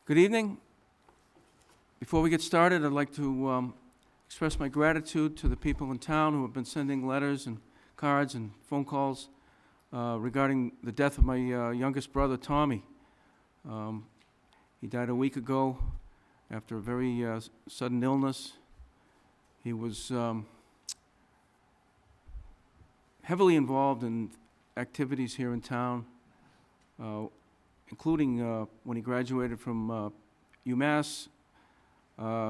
Good evening. Before we get started, I'd like to express my gratitude to the people in town who have been sending letters and cards and phone calls regarding the death of my youngest brother, Tommy. He died a week ago after a very sudden illness. He was heavily involved in activities here in town, including when he graduated from UMass.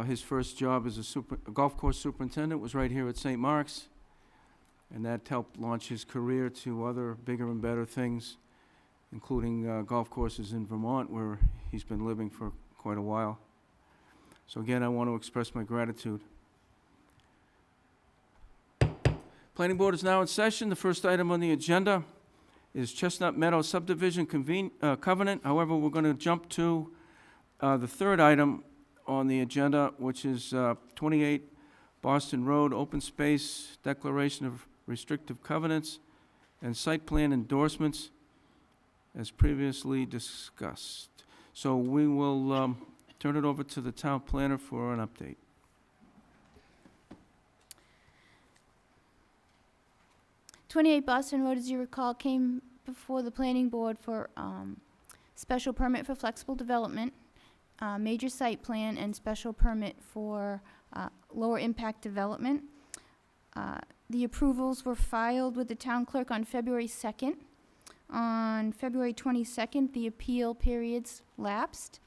His first job as a golf course superintendent was right here at St. Mark's, and that helped launch his career to other bigger and better things, including golf courses in Vermont, where he's been living for quite a while. So again, I want to express my gratitude. Planning Board is now in session. The first item on the agenda is Chestnut Meadow Subdivision Covenant. However, we're going to jump to the third item on the agenda, which is 28 Boston Road, Open Space Declaration of Restrictive Covenants and Site Plan Endorsements, as previously discussed. So we will turn it over to the town planner for an update. .28 Boston Road, as you recall, came before the planning board for special permit for flexible development, major site plan, and special permit for lower impact development. The approvals were filed with the town clerk on February 2nd. On February 22nd, the appeal periods lapsed,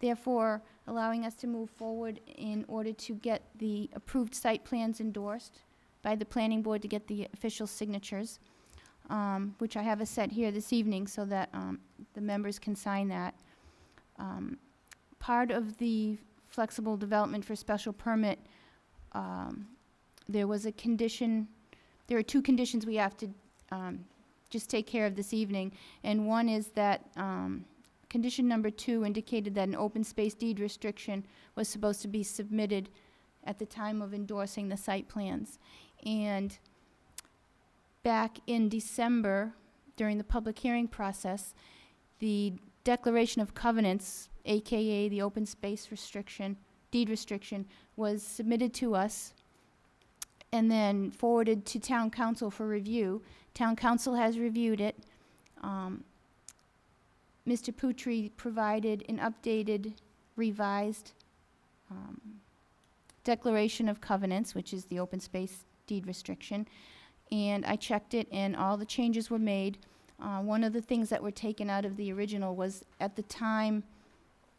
therefore allowing us to move forward in order to get the approved site plans endorsed by the planning board to get the official signatures, which I have a set here this evening so that the members can sign that. Part of the flexible development for special permit, there was a condition, there are two conditions we have to just take care of this evening, and one is that condition number 2 indicated that an open space deed restriction was supposed to be submitted at the time of endorsing the site plans. And back in December, during the public hearing process, the Declaration of Covenants, aka the open space restriction, deed restriction, was submitted to us and then forwarded to town council for review. Town council has reviewed it. Mr. Putri provided an updated, revised Declaration of Covenants, which is the open space deed restriction, and I checked it and all the changes were made. One of the things that were taken out of the original was, at the time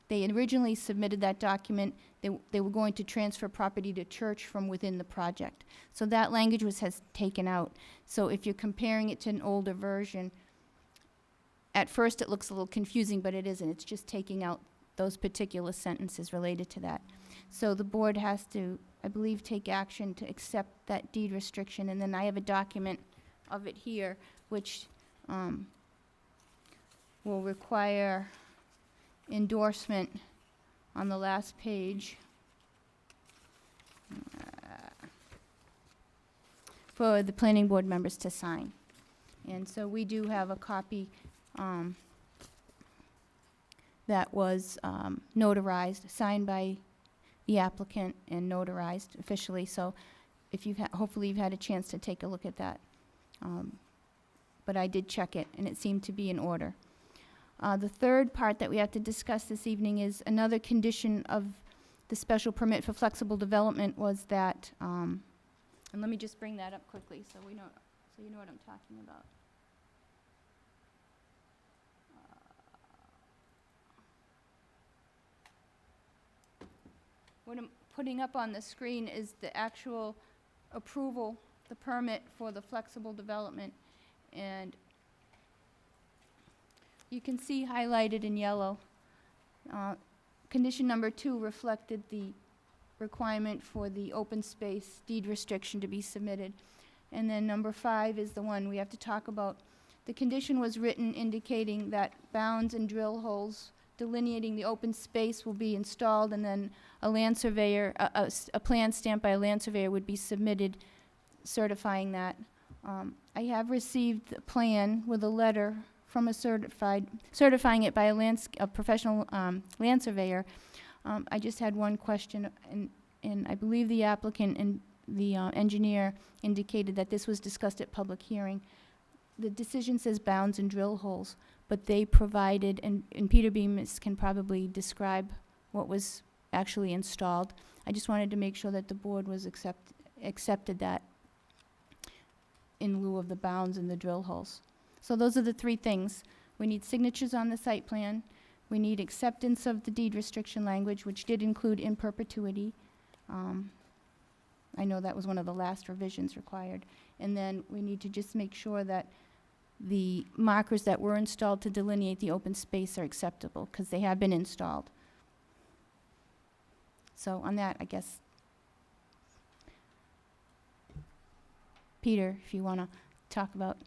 they originally submitted that document, they were going to transfer property to church from within the project. So that language has taken out. So if you're comparing it to an older version, at first it looks a little confusing, but it isn't. It's just taking out those particular sentences related to that. So the board has to, I believe, take action to accept that deed restriction, and then I have a document of it here, which will require endorsement on the last page for the planning board members to sign. And so we do have a copy that was notarized, signed by the applicant and notarized officially. So if you've hopefully you've had a chance to take a look at that. But I did check it and it seemed to be in order. The third part that we have to discuss this evening is another condition of the special permit for flexible development was that, and let me just bring that up quickly so we know, so you know what I'm talking about. What I'm putting up on the screen is the actual approval, the permit for the flexible development, and you can see highlighted in yellow. Condition number 2 reflected the requirement for the open space deed restriction to be submitted. And then number 5 is the one we have to talk about. The condition was written indicating that bounds and drill holes delineating the open space will be installed, and then a land surveyor, a plan stamped by a land surveyor would be submitted certifying that. I have received a plan with a letter from a certifying it by a professional land surveyor. I just had one question, and I believe the applicant and the engineer indicated that this was discussed at public hearing. The decision says bounds and drill holes, but they provided, and Peter Bemis can probably describe what was actually installed. I just wanted to make sure that the board was accepted that in lieu of the bounds and the drill holes. So those are the three things. We need signatures on the site plan. We need acceptance of the deed restriction language, which did include in perpetuity. I know that was one of the last revisions required. And then we need to just make sure that the markers that were installed to delineate the open space are acceptable, because they have been installed. So on that, I guess, Peter, if you want to talk about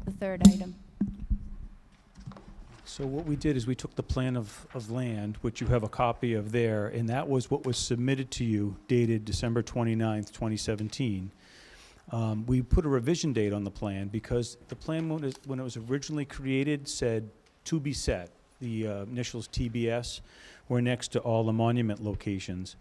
the third item. So what we did is we took the plan of land, which you have a copy of there, and that was what was submitted to you, dated December 29th, 2017. We put a revision date on the plan because the plan, when it was originally created, said to be set. The initials TBS were next to all the monument locations.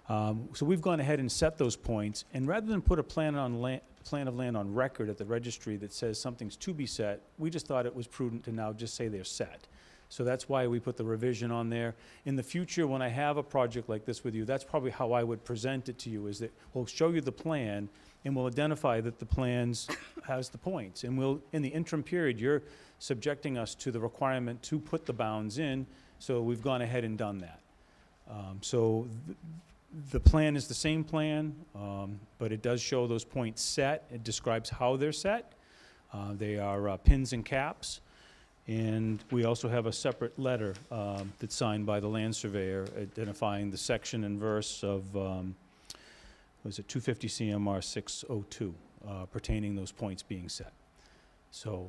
So we've gone ahead and set those points, and rather than put a plan of land on record at the registry that says something's to be set, we just thought it was prudent to now just say they're set. So that's why we put the revision on there. In the future, when I have a project like this with you, that's probably how I would present it to you, is that we'll show you the plan and we'll identify that the plans has the points. And we'll, in the interim period, you're subjecting us to the requirement to put the bounds in, so we've gone ahead and done that. The plan is the same plan, but it does show those points set. It describes how they're set. They are pins and caps. And we also have a separate letter that's signed by the land surveyor identifying the section and verse of, was it 250 CMR 602, pertaining those points being set. So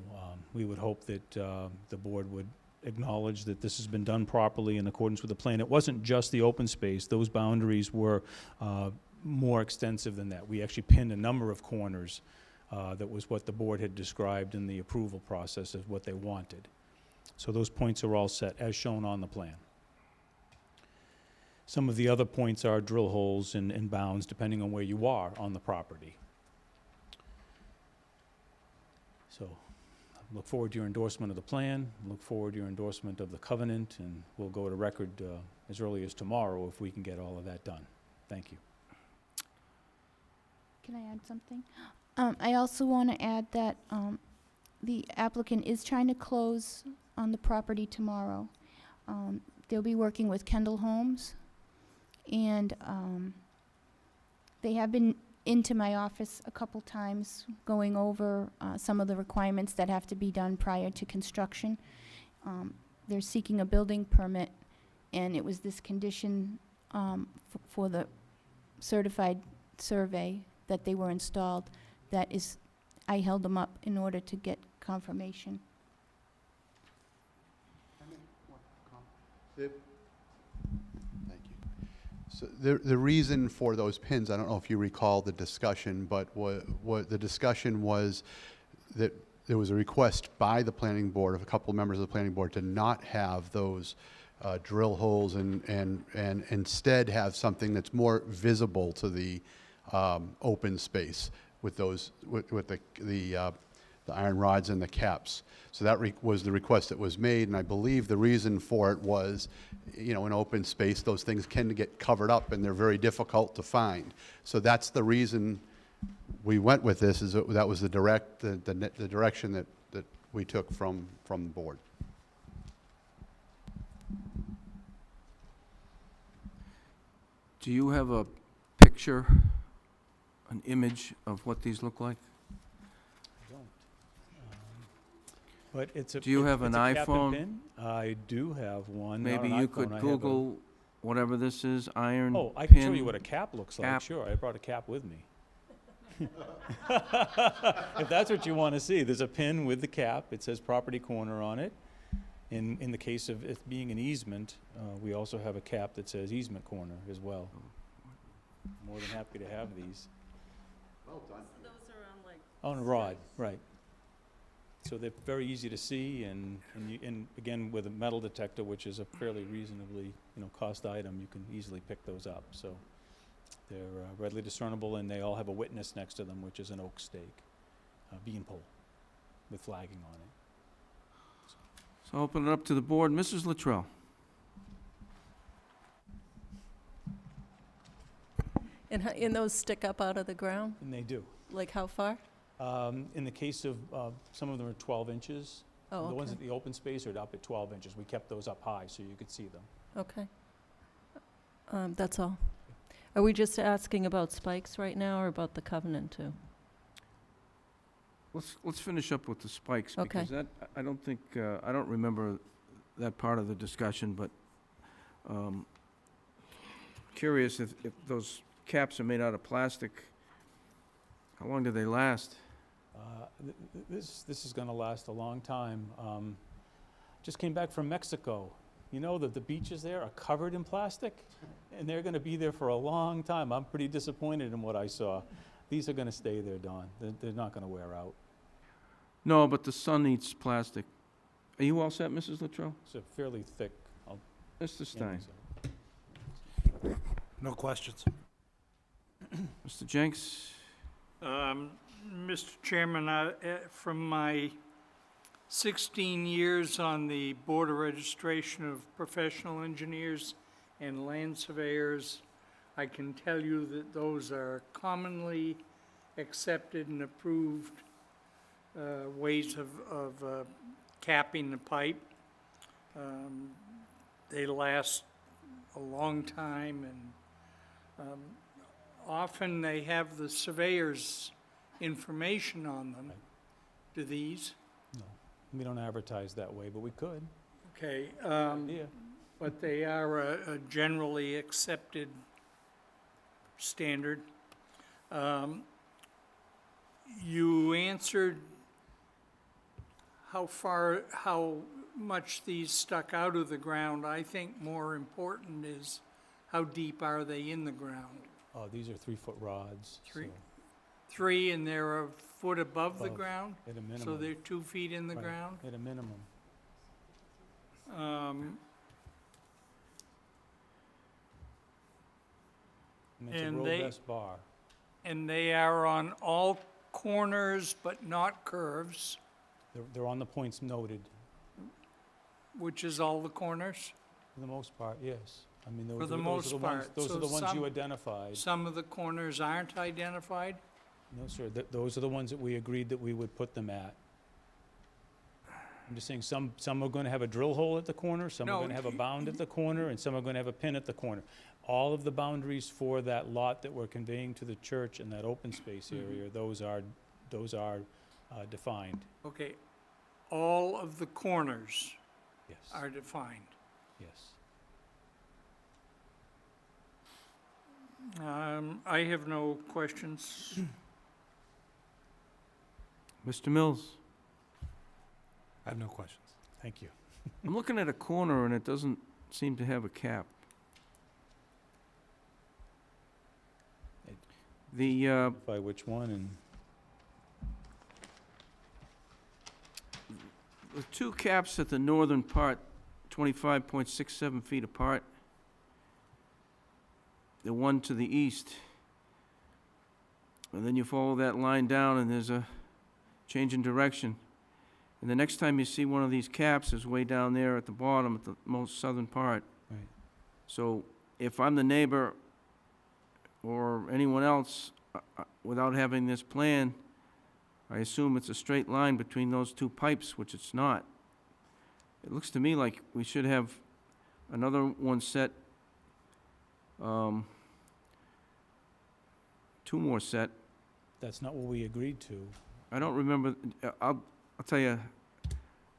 we would hope that the board would acknowledge that this has been done properly in accordance with the plan. It wasn't just the open space. Those boundaries were more extensive than that. We actually pinned a number of corners. That was what the board had described in the approval process as what they wanted. So those points are all set as shown on the plan. Some of the other points are drill holes and bounds depending on where you are on the property. So look forward to your endorsement of the plan, look forward to your endorsement of the covenant, and we'll go to record as early as tomorrow if we can get all of that done. Thank you. Can I add something? I also want to add that the applicant is trying to close on the property tomorrow. They'll be working with Kendall Homes, and they have been into my office a couple times going over some of the requirements that have to be done prior to construction. They're seeking a building permit, and it was this condition for the certified survey that they were installed. That is, I held them up in order to get confirmation. Thank you. So the reason for those pins, I don't know if you recall the discussion, but what the discussion was that there was a request by the planning board, of a couple of members of the planning board, to not have those drill holes and instead have something that's more visible to the open space with those with the iron rods and the caps. So that was the request that was made, and I believe the reason for it was, you know, in open space, those things can get covered up and they're very difficult to find. So that's the reason we went with this, is that was the direction that we took from the board. Do you have a picture, an image of what these look like? But it's a, Do you have an it's a cap and iPhone? pin. I do have one. not Maybe an you iPhone, could I have Google whatever this is, iron Oh, I can show pin. you what a cap looks like. cap. Sure, I brought a cap with me. If that's what you want to see, there's a pin with the cap. It says property corner on it. In the case of it being an easement, we also have a cap that says easement corner as well. More than happy to have these. Well done. So those are on like. On a rod, right. So they're very easy to see, and again, with a metal detector, which is a fairly reasonably, cost item, you can easily pick those up. So they're readily discernible, and they all have a witness next to them, which is an oak stake, bean pole, with flagging on it. So I'll open it up to the board. Mrs. Luttrell? And those stick up out of the ground? And they do. Like how far? In the case of, some of them are 12 inches. Oh, The ones okay. at the open space are up at 12 inches. We kept those up high so you could see them. Okay. That's all. Are we just asking about spikes right now or about the covenant too? Let's finish up with the spikes, Okay. because that, I don't think, I don't remember that part of the discussion, but curious if those caps are made out of plastic, how long do they last? This is gonna last a long time. Just came back from Mexico. You know that the beaches there are covered in plastic, and they're gonna be there for a long time. I'm pretty disappointed in what I saw. These are gonna stay there, Don. They're not gonna wear out. No, but the sun eats plastic. Are you all set, Mrs. Luttrell? It's a fairly thick. Mr. Stein? No questions. Mr. Jenks? Mr. Chairman, from my 16 years on the Board of Registration of Professional Engineers and Land Surveyors, I can tell you that those are commonly accepted and approved ways of capping the pipe. They last a long time, and often they have the surveyor's information on them. Do these? No, we don't advertise that way, but we could. Okay, Yeah. but they are a generally accepted standard. You answered how much these stuck out of the ground. I think more important is how deep are they in the ground? Oh, these are 3-foot rods. Three- so 3, and they're a foot above the Above. ground? At a minimum. So they're 2 feet in the Right. ground? At a minimum. And it's a And they- robust bar. And they are on all corners but not curves, They're on the points noted, which is all the corners? for the most part, yes. I mean, those For are the those most are the ones, part. those So are the ones some- you identified. Some of the corners aren't identified? No, sir, those are the ones that we agreed that we would put them at. I'm just saying, some are gonna have a drill hole at the corner, some are No, gonna have a bound at the corner, and some are gonna have a pin at the corner. All of the boundaries for that lot that we're conveying to the church in that open space area, those are defined, Okay, all of the corners yes, are defined. yes. I have no questions. Mr. Mills? I have no questions. Thank you. I'm looking at a corner and it doesn't seem to have a cap. The, By which one, and the two caps at the northern part, 25.67 feet apart. The one to the east. And then you follow that line down and there's a change in direction. And the next time you see one of these caps is way down there at the bottom, at the most southern part. Right. So if I'm the neighbor or anyone else, without having this plan, I assume it's a straight line between those two pipes, which it's not. It looks to me like we should have another one set, 2 more set. that's not what we agreed to. I don't remember, I'll tell you,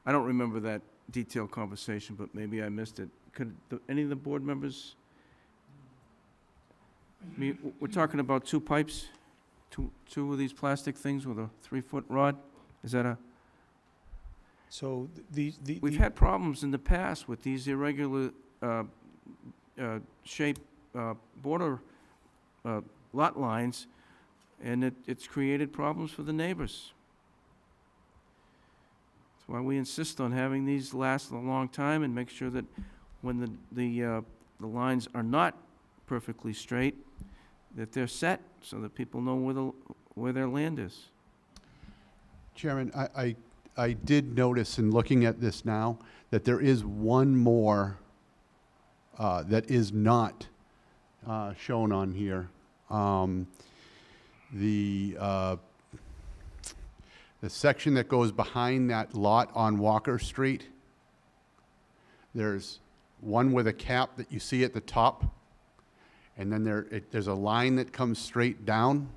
I don't remember that detailed conversation, but maybe I missed it. Could any of the board members? I mean, we're talking about 2 pipes, two of these plastic things with a 3-foot rod? Is that a? So We've had problems in the past with these irregular shaped border lot lines, and it's created problems for the neighbors. That's why we insist on having these last a long time and make sure that when the lines are not perfectly straight, that they're set so that people know where their land is. Chairman, I did notice in looking at this now that there is one more that is not shown on here. The section that goes behind that lot on Walker Street, there's one with a cap that you see at the top, and then there's a line that comes straight down.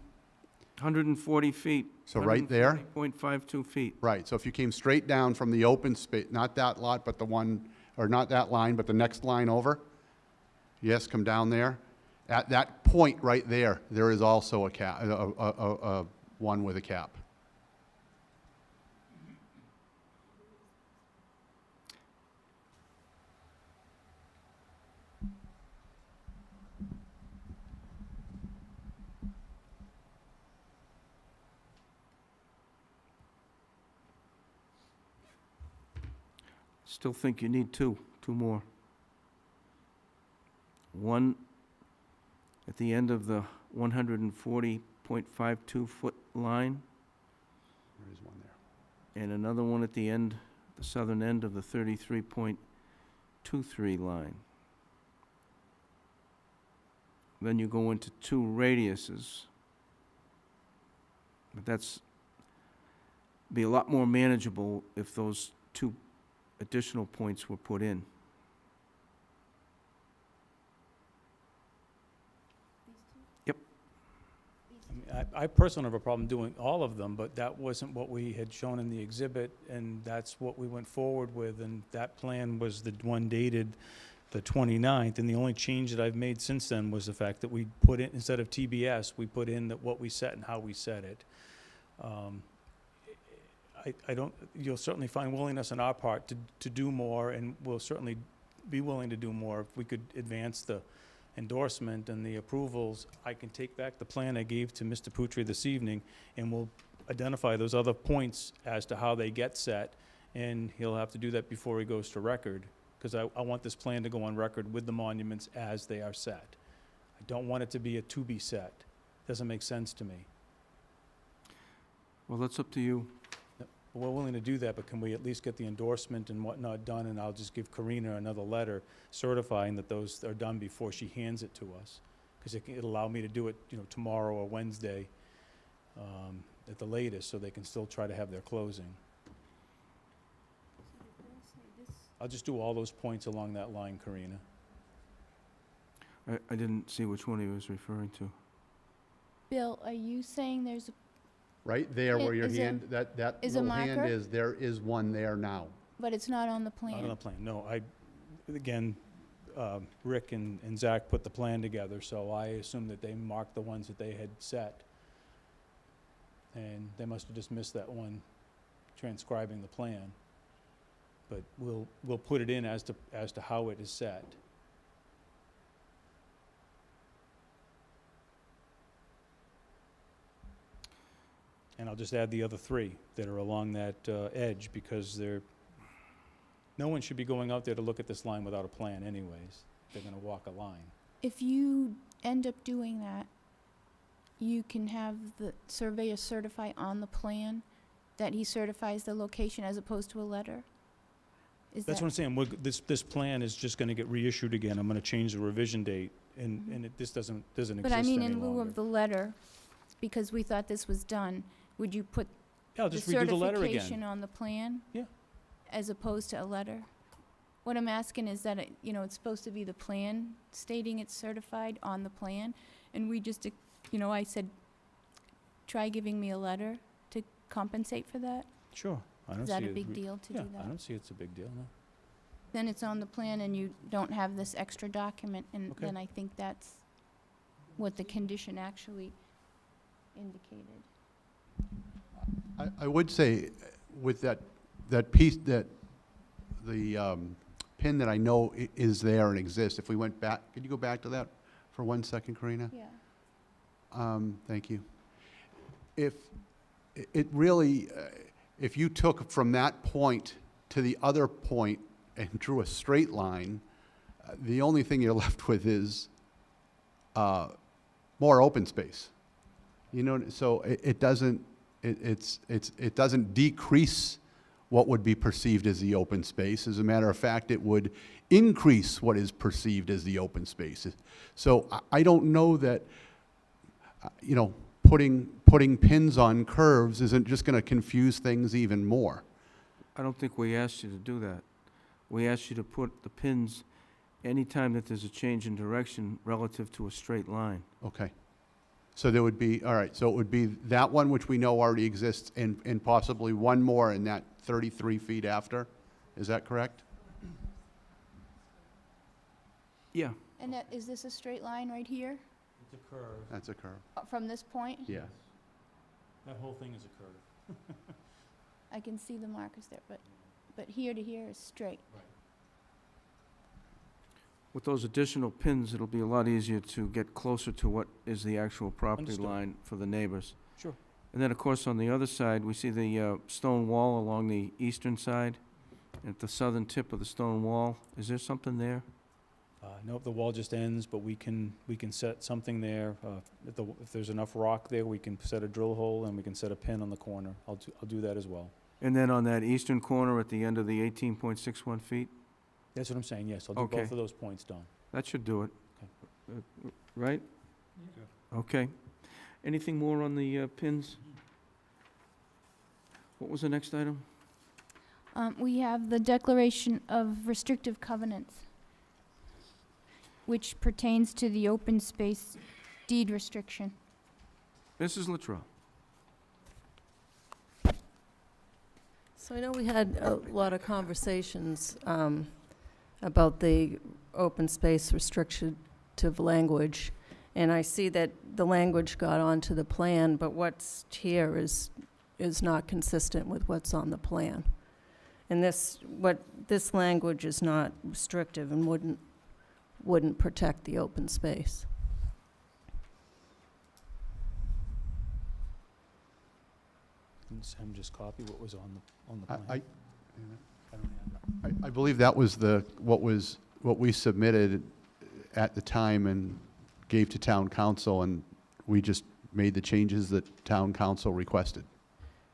140 feet. So right there? 140.52 feet. Right, so if you came straight down from the open space, not that lot, but the one, or not that line, but the next line over, yes, come down there. At that point right there, there is also a cap, one with a cap. Still think you need two more. One at the end of the 140.52 foot line, There is one there. and another one at the end, the southern end of the 33.23 line. Then you go into two radiuses. But that's be a lot more manageable if those two additional points were put in. I personally have a problem doing all of them, but that wasn't what we had shown in the exhibit, and that's what we went forward with, and that plan was the one dated the 29th, and the only change that I've made since then was the fact that we put in, instead of TBS, we put in that what we set and how we set it. I don't, you'll certainly find willingness on our part to do more, and we'll certainly be willing to do more. If we could advance the endorsement and the approvals, I can take back the plan I gave to Mr. Putri this evening, and we'll identify those other points as to how they get set, and he'll have to do that before he goes to record, because I want this plan to go on record with the monuments as they are set. I don't want it to be a to-be set. Doesn't make sense to me. Well, that's up to you. We're willing to do that, but can we at least get the endorsement and whatnot done, and I'll just give Karina another letter certifying that those are done before she hands it to us. Because it'll allow me to do it, tomorrow or Wednesday at the latest, so they can still try to have their closing. I'll just do all those points along that line, Karina. I didn't see which one he was referring to. Bill, are you saying there's a, Right there where your Is a- hand, that is a little hand marker? is, there is one there now. but it's not on the Not on plan? the plan, no. Again, Rick and Zach put the plan together, so I assume that they marked the ones that they had set. And they must have just missed that one transcribing the plan. But we'll put it in as to how it is set. And I'll just add the other three that are along that edge, because no one should be going out there to look at this line without a plan anyways. They're gonna walk a line. If you end up doing that, you can have the surveyor certify on the plan that he certifies the location as opposed to a letter? Is That's that- what I'm saying, this plan is just gonna get reissued again. I'm gonna change the revision date, and this doesn't exist any But longer. I mean, in lieu of the letter, because we thought this was done, would you put Yeah, I'll the just redo the letter certification again. on the plan? Yeah. As opposed to a letter? What I'm asking is that, it's supposed to be the plan stating it's certified on the plan, and we just, I said, try giving me a letter to compensate for that? Sure. I don't Is that see a it big re- deal to Yeah, do I that? don't see it's a big deal, no. Then it's on the plan and you don't have this extra document, and Okay. then I think that's what the condition actually indicated. I would say with that piece, that the pin that I know is there and exists, if we went back, could you go back to that for 1 second, Karina? Yeah. Thank you. If it really, if you took from that point to the other point and drew a straight line, the only thing you're left with is more open space. You know, so it doesn't, it doesn't decrease what would be perceived as the open space. As a matter of fact, it would increase what is perceived as the open space. So I don't know that, you know, putting pins on curves isn't just going to confuse things even more. I don't think we asked you to do that. We asked you to put the pins anytime that there's a change in direction relative to a straight line. Okay. So there would be, all right, so it would be that one which we know already exists and possibly one more in that 33 feet after? Is that correct? Yeah, And that, is this a straight line right here, It's a curve. That's a curve. from this point? Yeah. That whole thing is a curve. I can see the markers there, but here to here is straight. with those additional pins, it'll be a lot easier to get closer to what is the actual property Understood. line for the neighbors. Sure. And then, of course, on the other side, we see the stone wall along the eastern side. At the southern tip of the stone wall, is there something there? Nope, the wall just ends, but we can set something there. If there's enough rock there, we can set a drill hole and we can set a pin on the corner. I'll do that as well. And then on that eastern corner at the end of the 18.61 feet? That's what I'm saying, yes, I'll do Okay. both of those points done. That should do it. Right? Okay. Anything more on the pins? What was the next item? We have the declaration of restrictive covenants, which pertains to the open space deed restriction. Mrs. Luttrell. So I know we had a lot of conversations about the open space restrictive language, and I see that the language got onto the plan, but what's here is not consistent with what's on the plan. And this language is not restrictive and wouldn't protect the open space. Can Sam just copy what was on the plan? I believe that was what we submitted at the time and gave to town council, and we just made the changes that town council requested.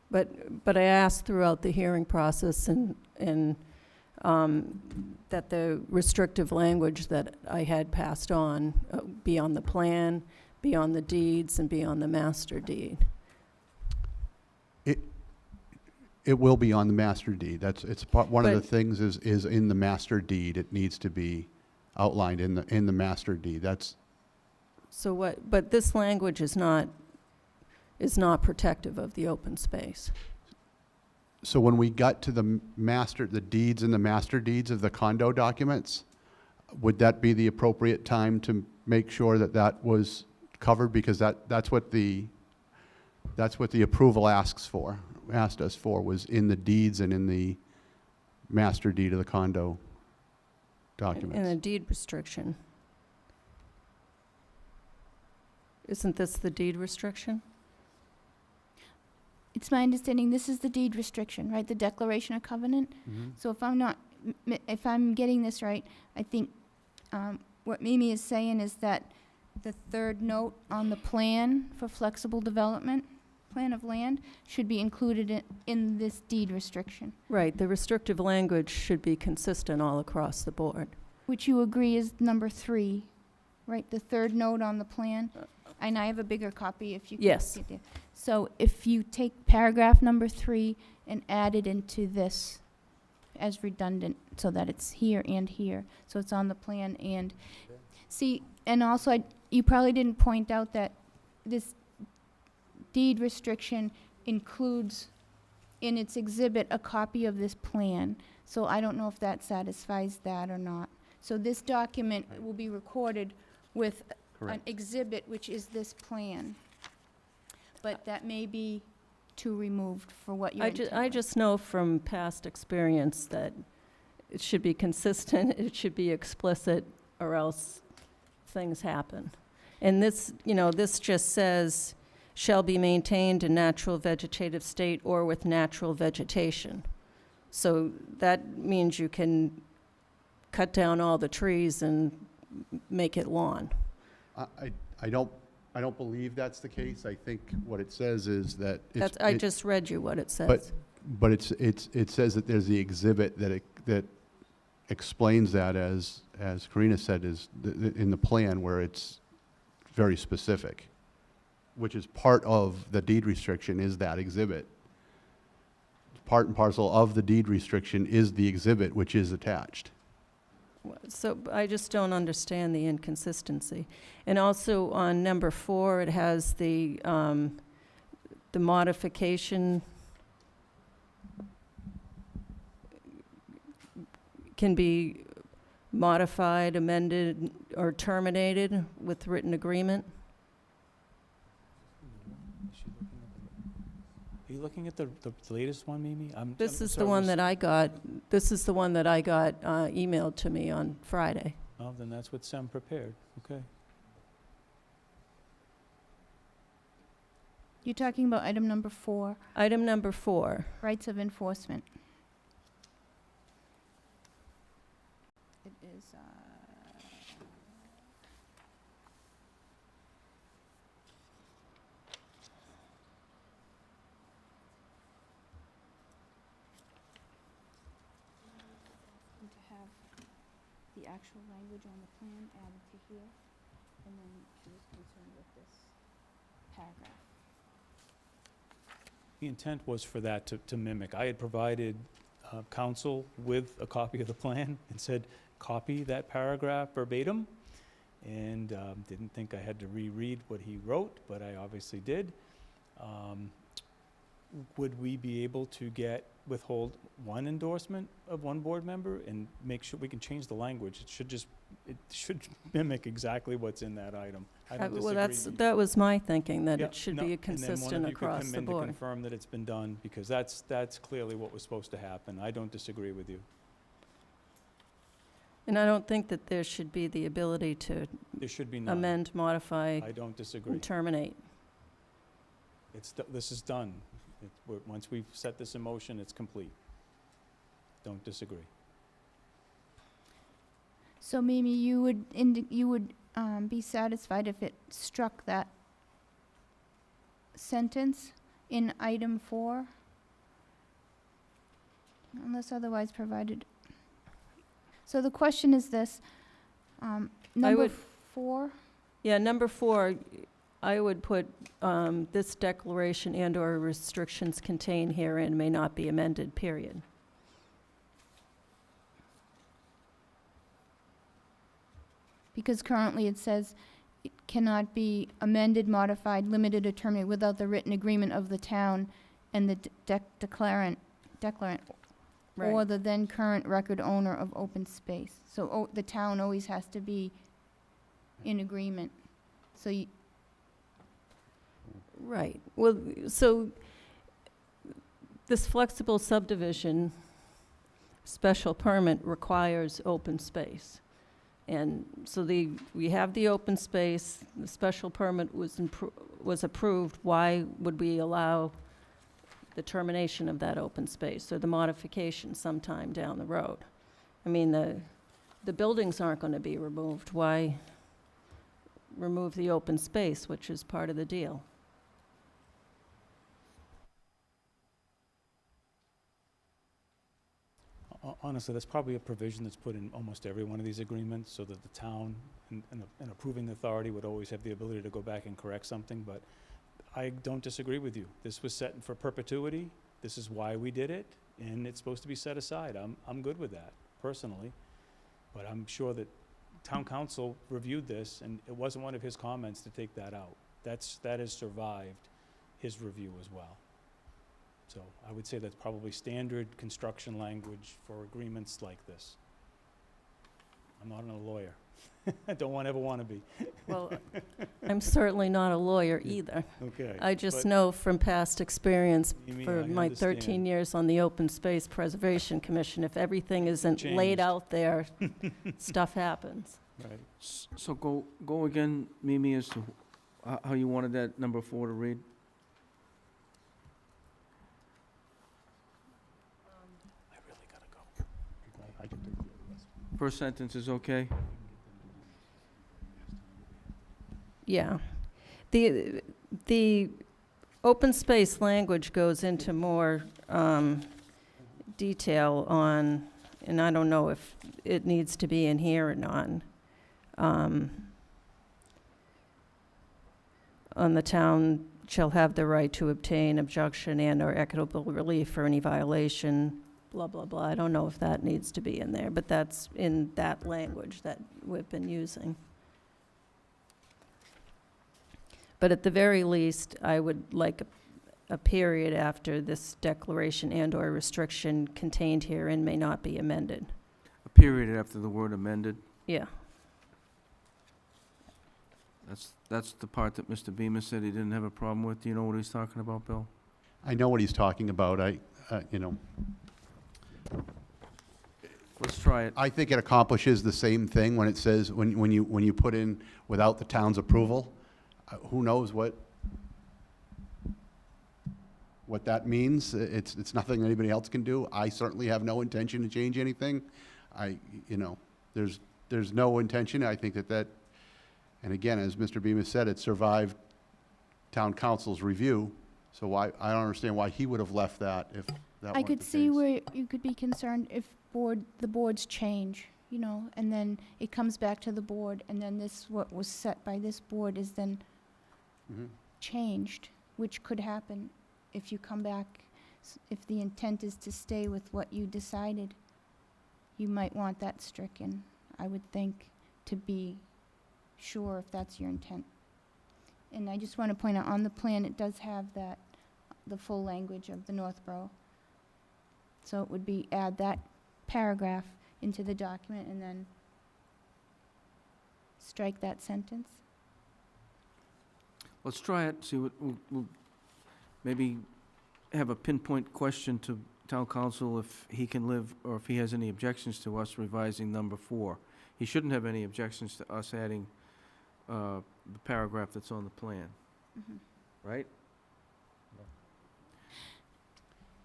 But I asked throughout the hearing process and that the restrictive language that I had passed on be on the plan, be on the deeds, and be on the master deed. It will be on the master deed. It's one of the But- things is in the master deed. It needs to be outlined in the master deed. That's, So but this language is not protective of the open space. so when we got to the deeds and the master deeds of the condo documents, would that be the appropriate time to make sure that that was covered? Because that's what the approval asked us for, was in the deeds and in the master deed of the condo documents. In a deed restriction. Isn't this the deed restriction? It's my understanding this is the deed restriction, right? The declaration of covenant. Mhm. So if I'm getting this right, I think what Mimi is saying is that the third note on the plan for flexible development, plan of land, should be included in this deed restriction, Right, the restrictive language should be consistent all across the board. which you agree is number 3, right? The third note on the plan. And I have a bigger copy if you can Yes. get there. So if you take paragraph number 3 and add it into this as redundant, so that it's here and here, so it's on the plan and, see, and also you probably didn't point out that this deed restriction includes in its exhibit a copy of this plan. So I don't know if that satisfies that or not. So this document will be recorded with an Correct. exhibit, which is this plan. But that may be too removed for what you're I just know from past experience that it should be consistent, it should be explicit, or else things happen. And this, this just says, shall be maintained in natural vegetative state or with natural vegetation. So that means you can cut down all the trees and make it lawn. I don't believe that's the case. I think what it says is that That's, I just read you what it says. But it says that there's the exhibit that explains that, as Karina said, is in the plan where it's very specific, which is part of the deed restriction, is that exhibit. Part and parcel of the deed restriction is the exhibit which is attached. So I just don't understand the inconsistency. And also on number 4, it has the modification can be modified, amended, or terminated with written agreement. Are you looking at the latest one, Mimi? This is the one that I got, emailed to me on Friday. Oh, then that's what Sem prepared, okay. You're talking about item number 4, Item number 4. rights of enforcement. It is, to have the actual language on the plan added to here, and then she was concerned with this paragraph. The intent was for that to mimic. I had provided counsel with a copy of the plan and said, copy that paragraph verbatim, and didn't think I had to reread what he wrote, but I obviously did. Would we be able to withhold one endorsement of one board member and make sure we can change the language? It should mimic exactly what's in that item. I don't Well, disagree. that was my thinking, that Yep, it should no, be and then one consistent of you could across come the in to board. confirm that it's been done, because that's clearly what was supposed to happen. I don't disagree with you. And I don't think that there should be the ability to There should be none. amend, modify, I don't disagree. and terminate. This is done. Once we've set this in motion, it's complete. Don't disagree. So Mimi, you would be satisfied if it struck that sentence in item 4? Unless otherwise provided. So the question is this, number would- 4? Yeah, number 4, I would put, this declaration and/or restrictions contained herein may not be amended, period. Because currently it says it cannot be amended, modified, limited, or terminated without the written agreement of the town and the declarant, or the then current record owner of open space. So the town always has to be in agreement. So you, Right. Well, so this flexible subdivision special permit requires open space. And so we have the open space, the special permit was approved. Why would we allow the termination of that open space or the modification sometime down the road? I mean, the buildings aren't going to be removed. Why remove the open space, which is part of the deal? Honestly, that's probably a provision that's put in almost every one of these agreements, so that the town and approving authority would always have the ability to go back and correct something, but I don't disagree with you. This was set for perpetuity. This is why we did it, and it's supposed to be set aside. I'm good with that, personally. But I'm sure that town council reviewed this, and it wasn't one of his comments to take that out. That has survived his review as well. So I would say that's probably standard construction language for agreements like this. I'm not a lawyer. I don't ever want to be. Well, I'm certainly not a lawyer either. Okay. I just but know from past experience Mimi, for I my 13 understand. years on the Open Space Preservation Commission, if everything isn't laid Changed. out there, stuff happens. Right. So go again, Mimi, as to how you wanted that number 4 to read? I really gotta go. I can take the rest. First sentence is okay? Yeah. The open space language goes into more detail on, and I don't know if it needs to be in here or not. On the town shall have the right to obtain objection and/or equitable relief for any violation, blah, blah, blah. I don't know if that needs to be in there, but that's in that language that we've been using. But at the very least, I would like a period after this declaration and/or restriction contained herein may not be amended. A period after the word amended. Yeah. That's the part that Mr. Beamer said he didn't have a problem with. Do you know what he's talking about, Bill? I know what he's talking about. Let's try it. I think it accomplishes the same thing when it says, when you put in without the town's approval. Who knows what that means? It's nothing anybody else can do. I certainly have no intention to change anything. There's no intention. I think that, and again, as Mr. Beamer said, it survived town council's review. So I don't understand why he would have left that if that I weren't could the see case. where you could be concerned if the boards change, and then it comes back to the board, and then what was set by this board is then Mhm. changed, which could happen if you come back, if the intent is to stay with what you decided. You might want that stricken, I would think, to be sure if that's your intent. And I just want to point out, on the plan, it does have the full language of the Northborough. So it would be add that paragraph into the document and then strike that sentence. Let's try it, see what, we'll maybe have a pinpoint question to town council if he can live, or if he has any objections to us revising number 4. He shouldn't have any objections to us adding the paragraph that's on the plan, Mhm. right?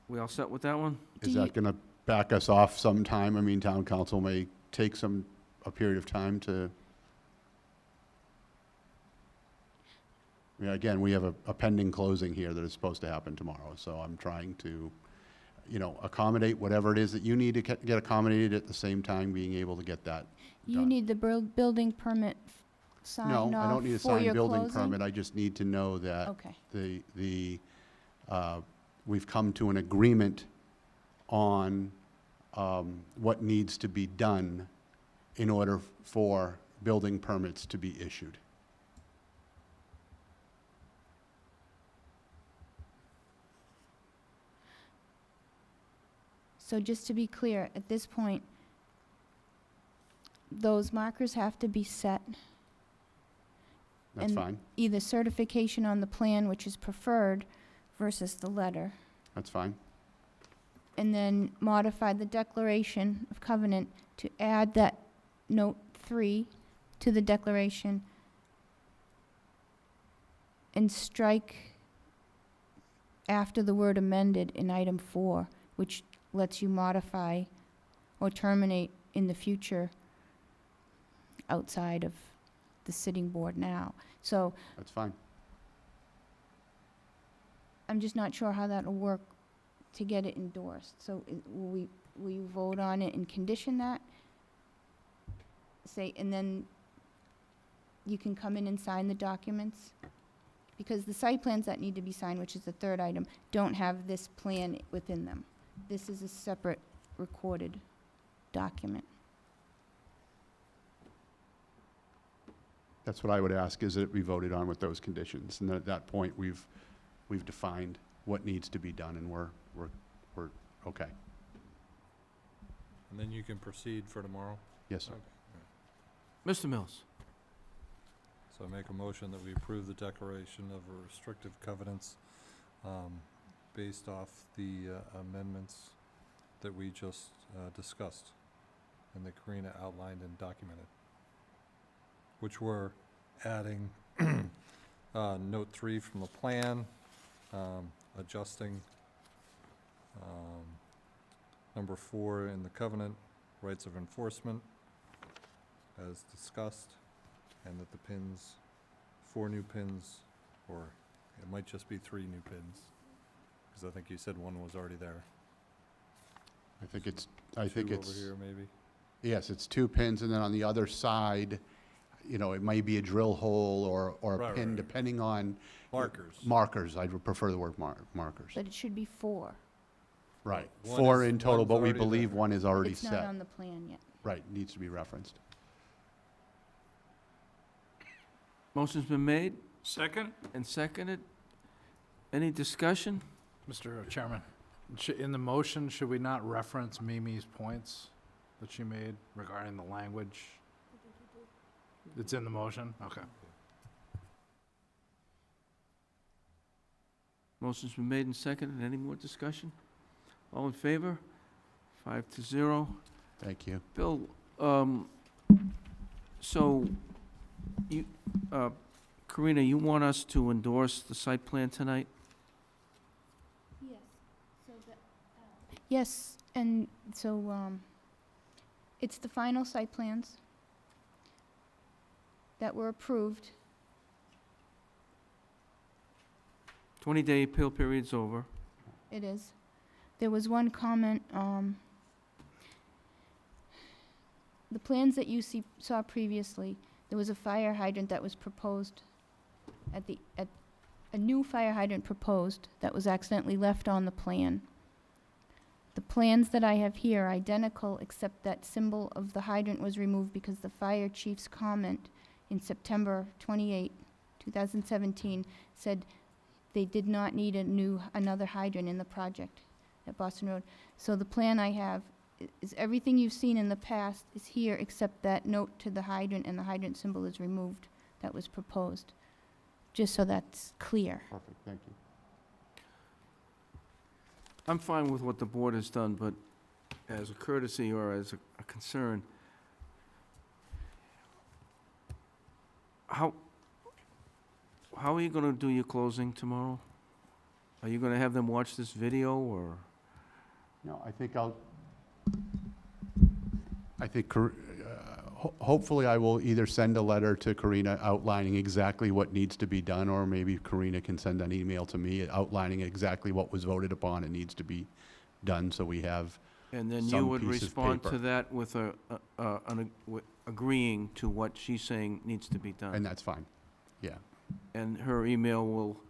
We all set with that one? Is Do that going to back us off sometime? I mean, town council may take a period of time to. Again, we have a pending closing here that is supposed to happen tomorrow, so I'm trying to, accommodate whatever it is that you need to get accommodated, at the same time being able to get that You done. need the building permit signed No, off I don't need a for your signed building closing? permit. I just need to know that Okay. we've come to an agreement on what needs to be done in order for building permits to be issued. So just to be clear, at this point, those markers have to be set, That's And- fine. either certification on the plan, which is preferred, versus the letter, That's fine. and then modify the declaration of covenant to add that note 3 to the declaration and strike after the word amended in item 4, which lets you modify or terminate in the future outside of the sitting board now. So That's fine. I'm just not sure how that'll work to get it endorsed. So will you vote on it and condition that? Say, and then you can come in and sign the documents? Because the site plans that need to be signed, which is the third item, don't have this plan within them. This is a separate recorded document. That's what I would ask, is that it be voted on with those conditions. And at that point, we've defined what needs to be done, and we're okay. And then you can proceed for tomorrow? Yes, sir. Okay. Mr. Mills? So I make a motion that we approve the declaration of restrictive covenants based off the amendments that we just discussed and that Karina outlined and documented, which were adding Note 3 from the plan, adjusting number 4 in the covenant, rights of enforcement, as discussed, and that the pins, 4 new pins, or it might just be 3 new pins, because I think you said one was already there. I think it's, Two over here, maybe? yes, it's 2 pins, and then on the other side, you know, it may be a drill hole or a Right, pin, right. depending on. Markers. Markers, I would prefer the word markers. But it should be 4. Right, One 4 is- in total, one's but we already believe there. 1 is But already it's not set. on the plan yet. Right, needs to be referenced. Motion's been made Second? and seconded. Any discussion? Mr. Chairman, in the motion, should we not reference Mimi's points that she made regarding the language? It's in the motion? Okay. Motion's been made and seconded. Any more discussion? All in favor? 5-0. Thank you. Bill, so you, Karina, you want us to endorse the site plan tonight? Yes, so that. Yes, and so, it's the final site plans that were approved. 20-day appeal period's over. It is. There was one comment, the plans that you saw previously, there was a fire hydrant that was proposed a new fire hydrant proposed that was accidentally left on the plan. The plans that I have here are identical, except that symbol of the hydrant was removed because the fire chief's comment in September 28, 2017, said they did not need another hydrant in the project at Boston Road. So the plan I have is everything you've seen in the past is here, except that note to the hydrant, and the hydrant symbol is removed that was proposed, just so that's clear. Perfect, thank you. I'm fine with what the board has done, but as a courtesy or as a concern, how are you gonna do your closing tomorrow? Are you gonna have them watch this video, or? No, hopefully I will either send a letter to Karina outlining exactly what needs to be done, or maybe Karina can send an email to me outlining exactly what was voted upon and needs to be done, so we have, And then you some would piece of respond to paper. that with agreeing to what she's saying needs to be done. and that's fine. Yeah, And her email will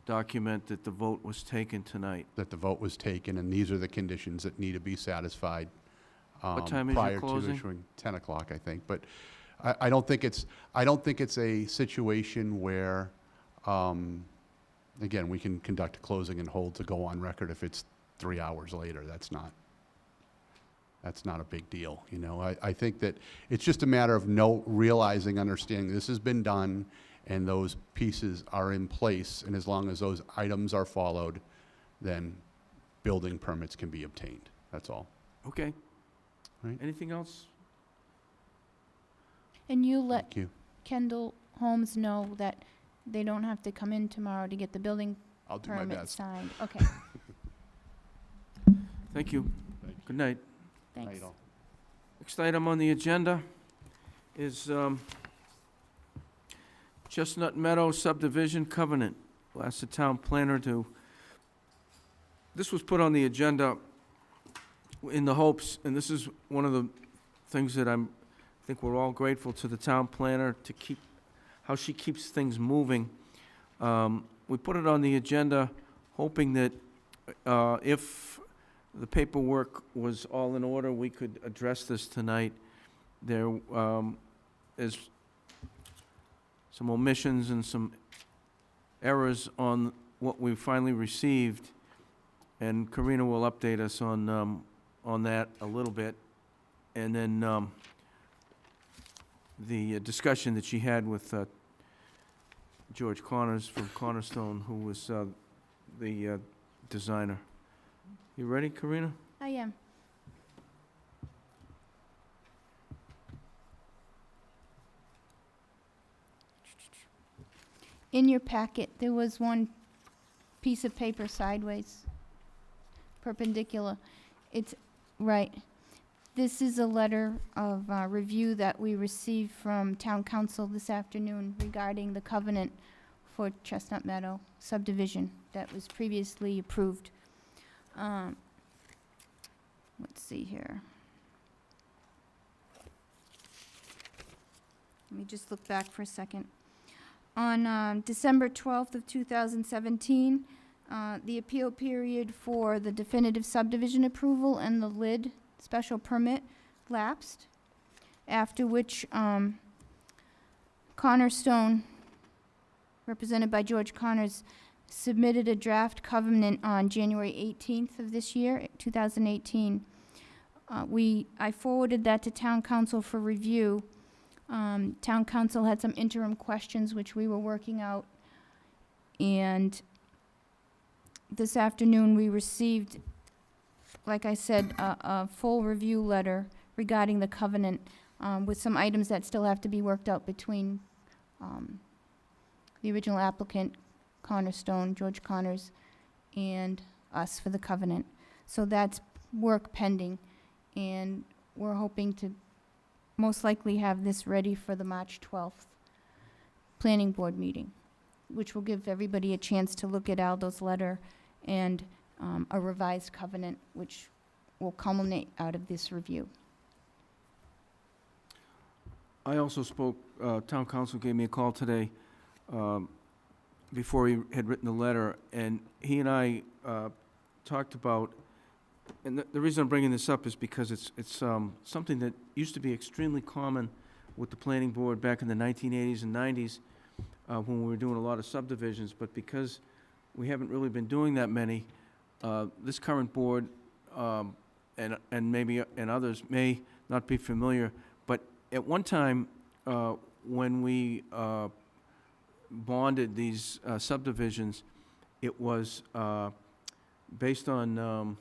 document that the vote was taken tonight. that the vote was taken, and these are the conditions that need to be satisfied. What time is your prior closing? to issuing. 10 o'clock, I think. But I don't think it's a situation where, again, we can conduct a closing and hold to go on record if it's 3 hours later. That's not a big deal, you know. I think that it's just a matter of realizing, understanding this has been done and those pieces are in place, and as long as those items are followed, then building permits can be obtained. That's all. Okay. Right. Anything else? And you let Thank you. Kendall Holmes know that they don't have to come in tomorrow to get the building I'll do my permit best. signed. Okay, Thank you. Thank you. Good night. thanks. Night all. Next item on the agenda is Chestnut Meadow subdivision covenant. We'll ask the town planner to, this was put on the agenda in the hopes, and this is one of the things that I think we're all grateful to the town planner to keep, how she keeps things moving. We put it on the agenda hoping that if the paperwork was all in order, we could address this tonight. There is some omissions and some errors on what we finally received, and Karina will update us on that a little bit. And then the discussion that she had with George Connors from Cornerstone, who was the designer. You ready, Karina? I am. In your packet, there was one piece of paper sideways, perpendicular. It's, right. This is a letter of review that we received from Town Council this afternoon regarding the covenant for Chestnut Meadow subdivision that was previously approved. Let's see here. Let me just look back for a second. On December 12th of 2017, the appeal period for the definitive subdivision approval and the lid special permit lapsed, after which Cornerstone, represented by George Connors, submitted a draft covenant on January 18th of this year, 2018. I forwarded that to Town Council for review. Town Council had some interim questions which we were working out, and this afternoon we received, like I said, a full review letter regarding the covenant, with some items that still have to be worked out between the original applicant, Cornerstone, George Connors, and us for the covenant. So that's work pending, and we're hoping to most likely have this ready for the March 12th planning board meeting, which will give everybody a chance to look at Aldo's letter and a revised covenant, which will culminate out of this review. I also spoke, Town Council gave me a call today, before he had written the letter, and he and I talked about, and the reason I'm bringing this up is because it's something that used to be extremely common with the planning board back in the 1980s and 90s, when we were doing a lot of subdivisions, but because we haven't really been doing that many, this current board, and maybe, and others may not be familiar, but at one time, when we bonded these subdivisions, it was based on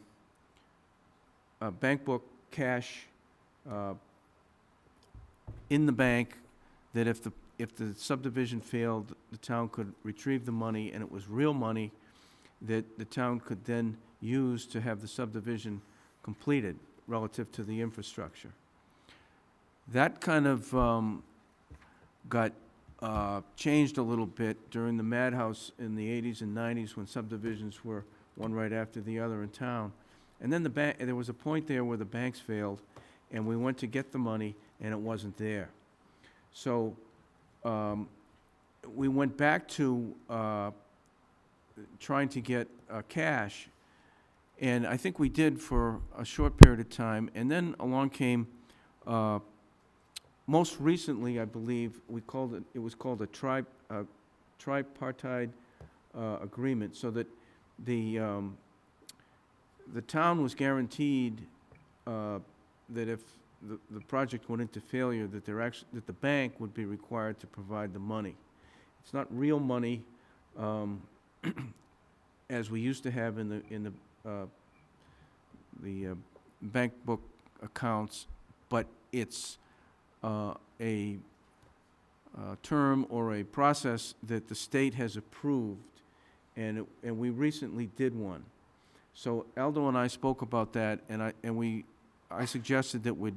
bank book cash in the bank, that if the subdivision failed, the town could retrieve the money, and it was real money that the town could then use to have the subdivision completed relative to the infrastructure. That kind of got changed a little bit during the madhouse in the 80s and 90s, when subdivisions were one right after the other in town. And then there was a point there where the banks failed, and we went to get the money, and it wasn't there. So we went back to trying to get cash, and I think we did for a short period of time, and then along came, most recently, I believe, it was called a tripartite agreement, so that the town was guaranteed that if the project went into failure, that that the bank would be required to provide the money. It's not real money, as we used to have in the bank book accounts, but it's a term or a process that the state has approved, and we recently did one. So Aldo and I spoke about that, and I suggested that we'd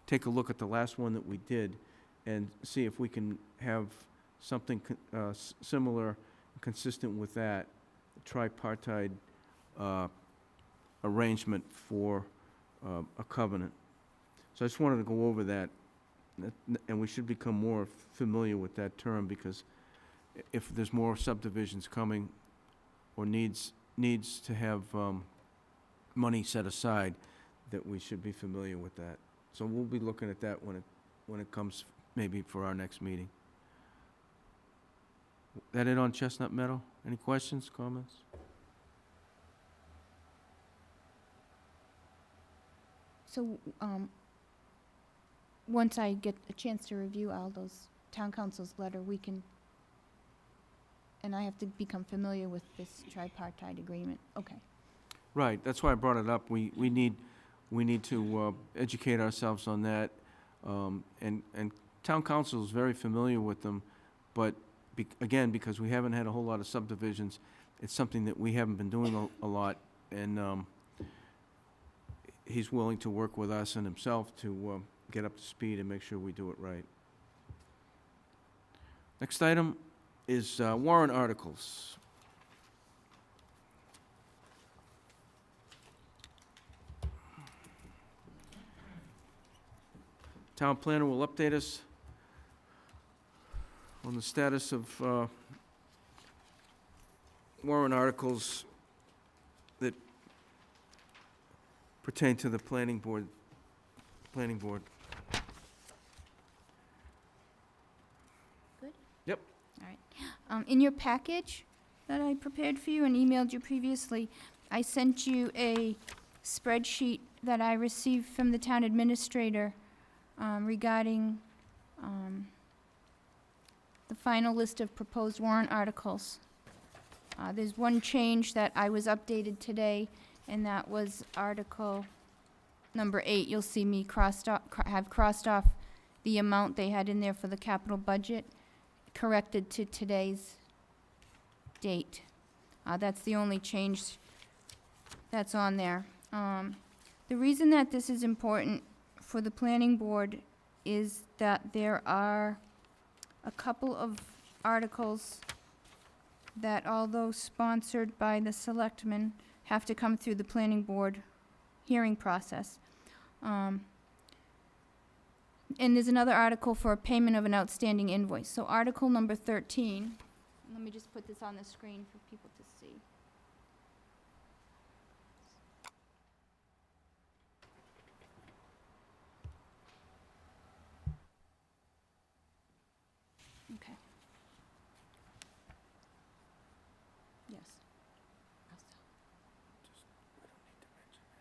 take a look at the last one that we did and see if we can have something similar, consistent with that, a tripartite arrangement for a covenant. So I just wanted to go over that, and we should become more familiar with that term, because if there's more subdivisions coming or needs to have money set aside, that we should be familiar with that. So we'll be looking at that when it comes, maybe for our next meeting. That it on Chestnut Meadow? Any questions, comments? So, once I get a chance to review Aldo's, Town Council's letter, we can, and I have to become familiar with this tripartite agreement. Okay. Right, that's why I brought it up. We need to educate ourselves on that, and Town Council is very familiar with them, but again, because we haven't had a whole lot of subdivisions, it's something that we haven't been doing a lot, and he's willing to work with us and himself to get up to speed and make sure we do it right. Next item is warrant articles. Town planner will update us on the status of warrant articles that pertain to the planning board. Good? Yep. All right. In your package that I prepared for you and emailed you previously, I sent you a spreadsheet that I received from the town administrator regarding the final list of proposed warrant articles. There's one change that I was updated today, and that was Article number 8. You'll see me have crossed off the amount they had in there for the capital budget, corrected to today's date. That's the only change that's on there. The reason that this is important for the planning board is that there are a couple of articles that, although sponsored by the selectmen, have to come through the planning board hearing process. And there's another article for a payment of an outstanding invoice. So Article number 13, let me just put this on the screen for people to see. Okay. Yes.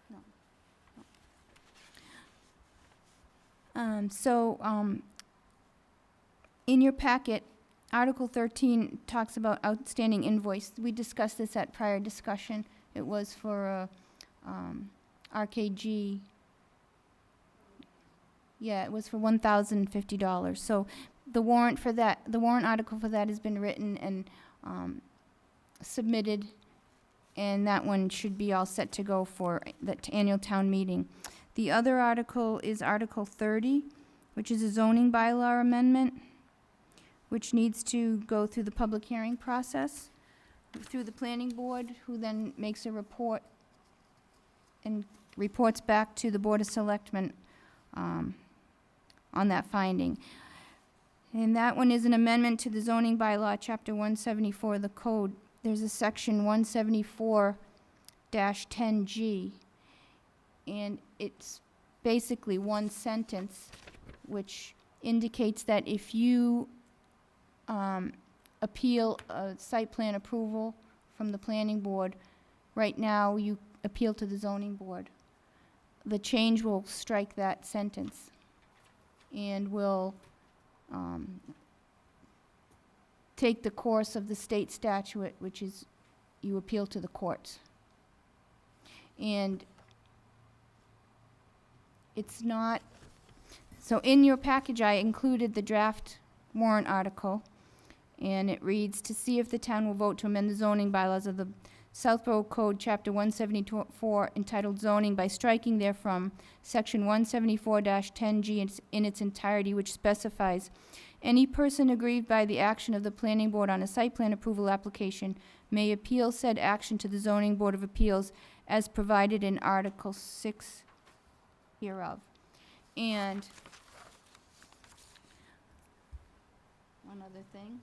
No. In your packet, Article 13 talks about outstanding invoice. We discussed this at prior discussion. It was for RKG. Yeah, it was for $1,050. So the warrant article for that has been written and submitted, and that one should be all set to go for the annual town meeting. The other article is Article 30, which is a zoning bylaw amendment, which needs to go through the public hearing process, through the planning board, who then makes a report and reports back to the Board of Selectmen on that finding. And that one is an amendment to the zoning bylaw, Chapter 174 of the code. There's a section 174-10G, and it's basically one sentence which indicates that if you appeal a site plan approval from the planning board, right now you appeal to the zoning board. The change will strike that sentence and will take the course of the state statute, which is you appeal to the courts. And it's not, so in your package I included the draft warrant article, and it reads, to see if the town will vote to amend the zoning bylaws of the Southborough Code, Chapter 174, entitled Zoning, by striking therefrom Section 174-10G in its entirety, which specifies any person aggrieved by the action of the planning board on a site plan approval application may appeal said action to the zoning board of appeals as provided in Article 6 hereof. And one other thing.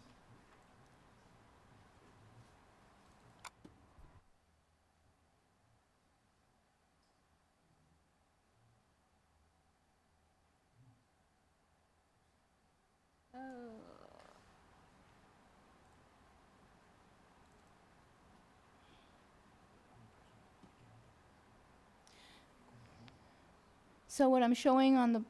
So what I'm showing on the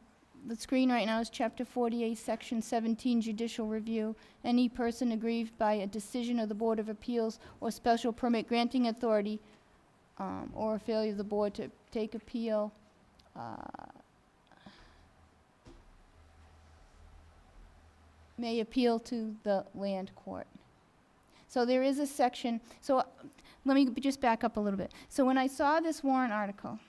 screen right now is Chapter 48, Section 17, Judicial Review. Any person aggrieved by a decision of the Board of Appeals or special permit granting authority or a failure of the board to take appeal may appeal to the land court. So there is a section, so let me just back up a little bit. So when I saw this warrant article,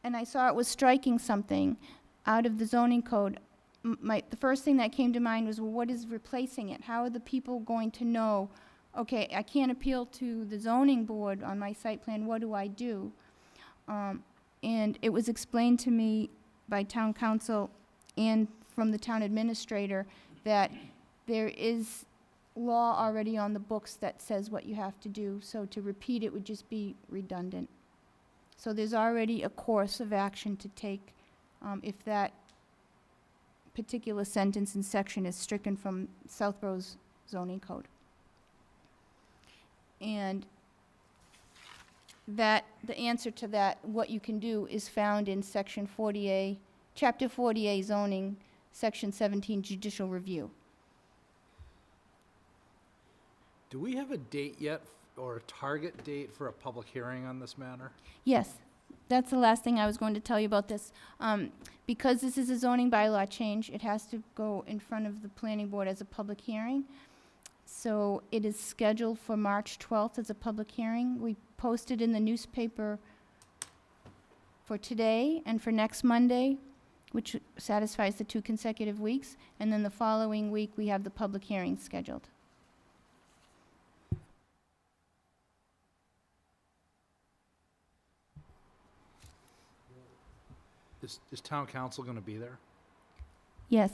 and I saw it was striking something out of the zoning code, the first thing that came to mind was, well, what is replacing it? How are the people going to know, okay, I can't appeal to the zoning board on my site plan, what do I do? And it was explained to me by town council and from the town administrator that there is law already on the books that says what you have to do, so to repeat it would just be redundant. So there's already a course of action to take if that particular sentence and section is stricken from Southborough's zoning code. And that, the answer to that, what you can do, is found in section 40A, chapter 40A zoning, section 17 judicial review. Do we have a date yet, or a target date for a public hearing on this matter? Yes, that's the last thing I was going to tell you about this. Because this is a zoning bylaw change, it has to go in front of the planning board as a public hearing. So it is scheduled for March 12th as a public hearing. We posted in the newspaper for today and for next Monday, which satisfies the 2 consecutive weeks. And then the following week, we have the public hearing scheduled. Is town council gonna be there? Yes.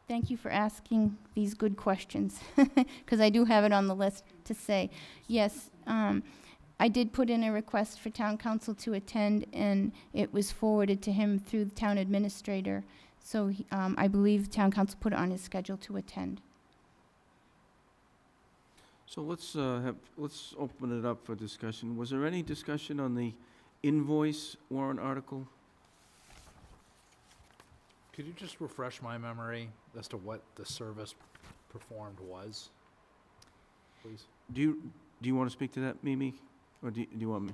Thank you for asking these good questions, because I do have it on the list to say. Yes, I did put in a request for town council to attend, and it was forwarded to him through the town administrator. So I believe town council put it on his schedule to attend. So let's open it up for discussion. Was there any discussion on the invoice warrant article? Could you just refresh my memory as to what the service performed was, please? Do you want to speak to that, Mimi? Or do you want me?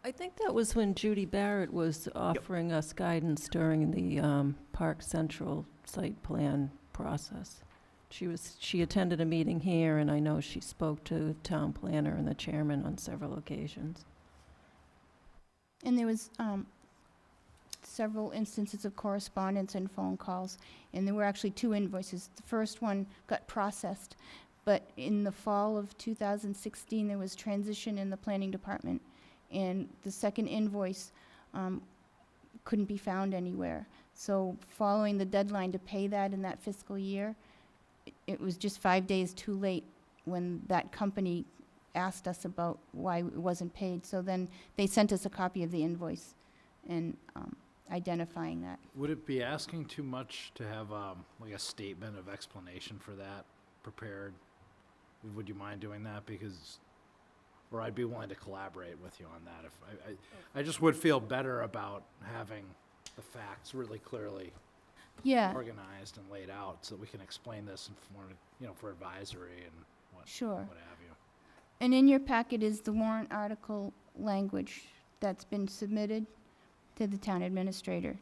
I think that was when Judy Barrett was offering us guidance during the Park Central site plan process. She attended a meeting here, and I know she spoke to the town planner and the chairman on several occasions. And there was several instances of correspondence and phone calls, and there were actually 2 invoices. The first one got processed, but in the fall of 2016, there was transition in the planning department, and the second invoice couldn't be found anywhere. So following the deadline to pay that in that fiscal year, it was just 5 days too late when that company asked us about why it wasn't paid. So then they sent us a copy of the invoice and identifying that. Would it be asking too much to have like a statement of explanation for that prepared? Would you mind doing that? Because, or I'd be willing to collaborate with you on that. If I just would feel better about having the facts really clearly Yeah, organized and laid out, so that we can explain this for advisory and sure. what have you. And in your packet is the warrant article language that's been submitted to the town administrator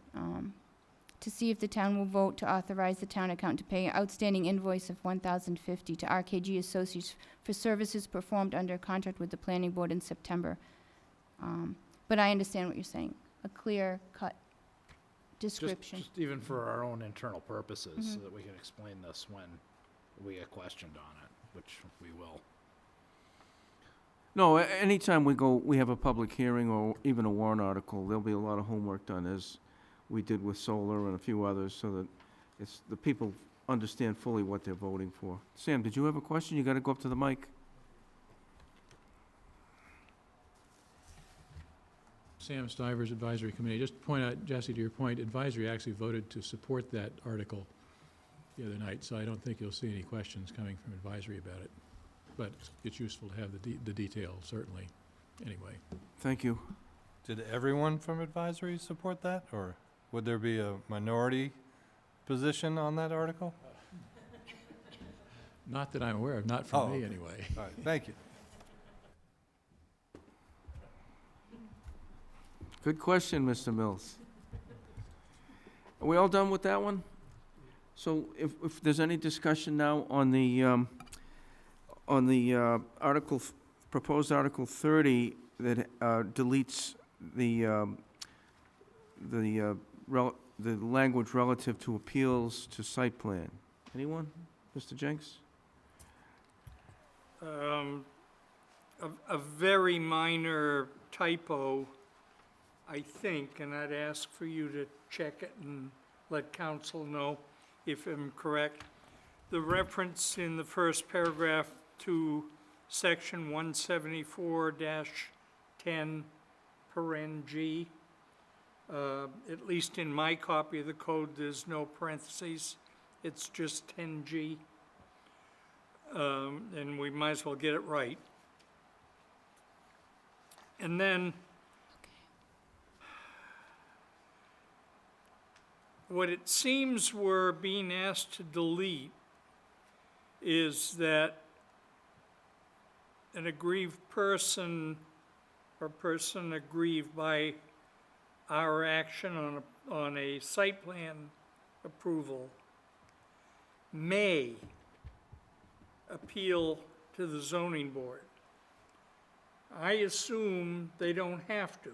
to see if the town will vote to authorize the town account to pay outstanding invoice of $1,050 to RKG Associates for services performed under contract with the planning board in September. But I understand what you're saying, a clear-cut description. Just even for our own internal purposes, so Mhm. that we can explain this when we get questioned on it, which we will. No, anytime we have a public hearing or even a warrant article, there'll be a lot of homework done, as we did with solar and a few others, so that the people understand fully what they're voting for. Sam, did you have a question? You gotta go up to the mic. Sam Stivers, Advisory Committee. Just to point out, Jesse, to your point, Advisory actually voted to support that article the other night, so I don't think you'll see any questions coming from Advisory about it. But it's useful to have the detail, certainly, anyway. Thank you. Did everyone from advisory support that, or would there be a minority position on that article? Not that I'm aware of, not from me, okay. anyway. All right, thank you. Good question, Mr. Mills. Are we all done with that one? So if there's any discussion now on the proposed Article 30 that deletes the language relative to appeals to site plan. Anyone? Mr. Jenks? A very minor typo, I think, and I'd ask for you to check it and let council know if I'm correct. The reference in the first paragraph to section 174-10, paren G, at least in my copy of the code, there's no parentheses. It's just 10G. And we might as well get it right. And then what it seems we're being asked to delete is that an aggrieved person or person aggrieved by our action on a site plan approval may appeal to the zoning board. I assume they don't have to.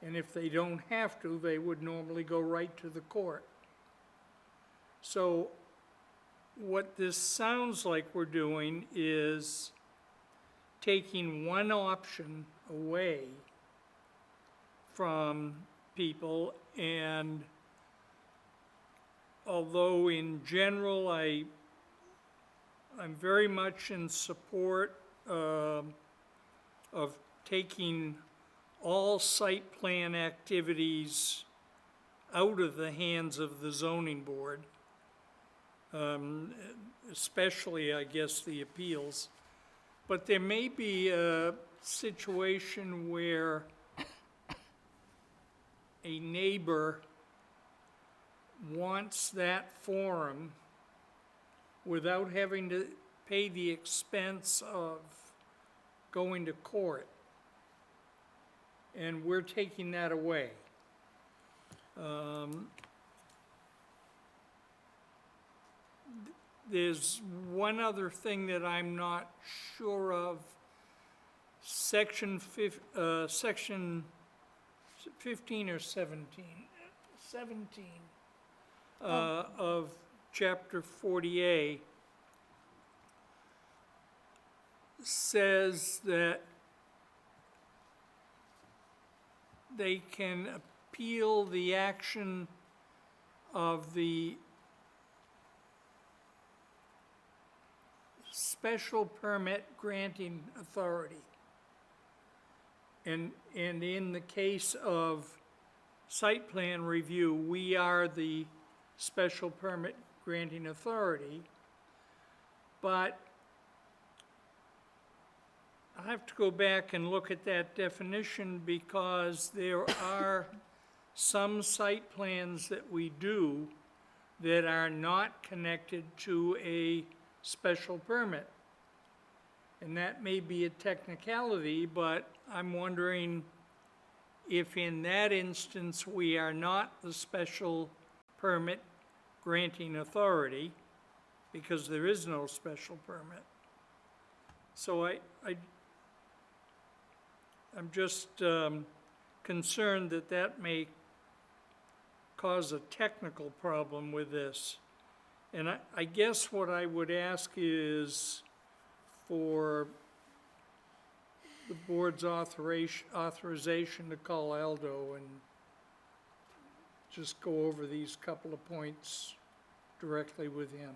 And if they don't have to, they would normally go right to the court. So what this sounds like we're doing is taking one option away from people, and although in general I'm very much in support of taking all site plan activities out of the hands of the zoning board, especially, I guess, the appeals. But there may be a situation where a neighbor wants that forum without having to pay the expense of going to court. And we're taking that away. There's one other thing that I'm not sure of. Section 15 or 17? 17 of Chapter 40A says that they can appeal the action of the special permit granting authority. And in the case of site plan review, we are the special permit granting authority, but I have to go back and look at that definition because there are some site plans that we do that are not connected to a special permit. And that may be a technicality, but I'm wondering if in that instance we are not the special permit granting authority because there is no special permit. So I'm just concerned that that may cause a technical problem with this. And I guess what I would ask is for the board's authorization to call Aldo and just go over these couple of points directly with him.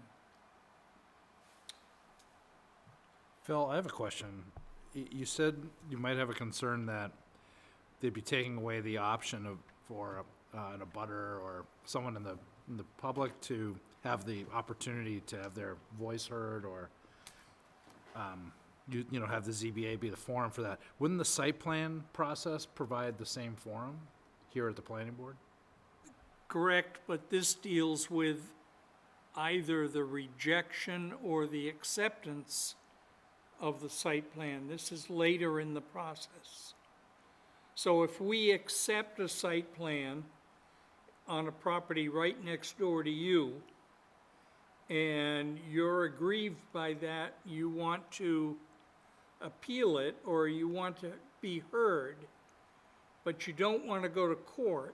Phil, I have a question. You said you might have a concern that they'd be taking away the option for an abutter or someone in the public to have the opportunity to have their voice heard, or you know, have the ZBA be the forum for that. Wouldn't the site plan process provide the same forum here at the planning board? Correct, but this deals with either the rejection or the acceptance of the site plan. This is later in the process. So if we accept a site plan on a property right next door to you, and you're aggrieved by that, you want to appeal it, or you want to be heard, but you don't want to go to court,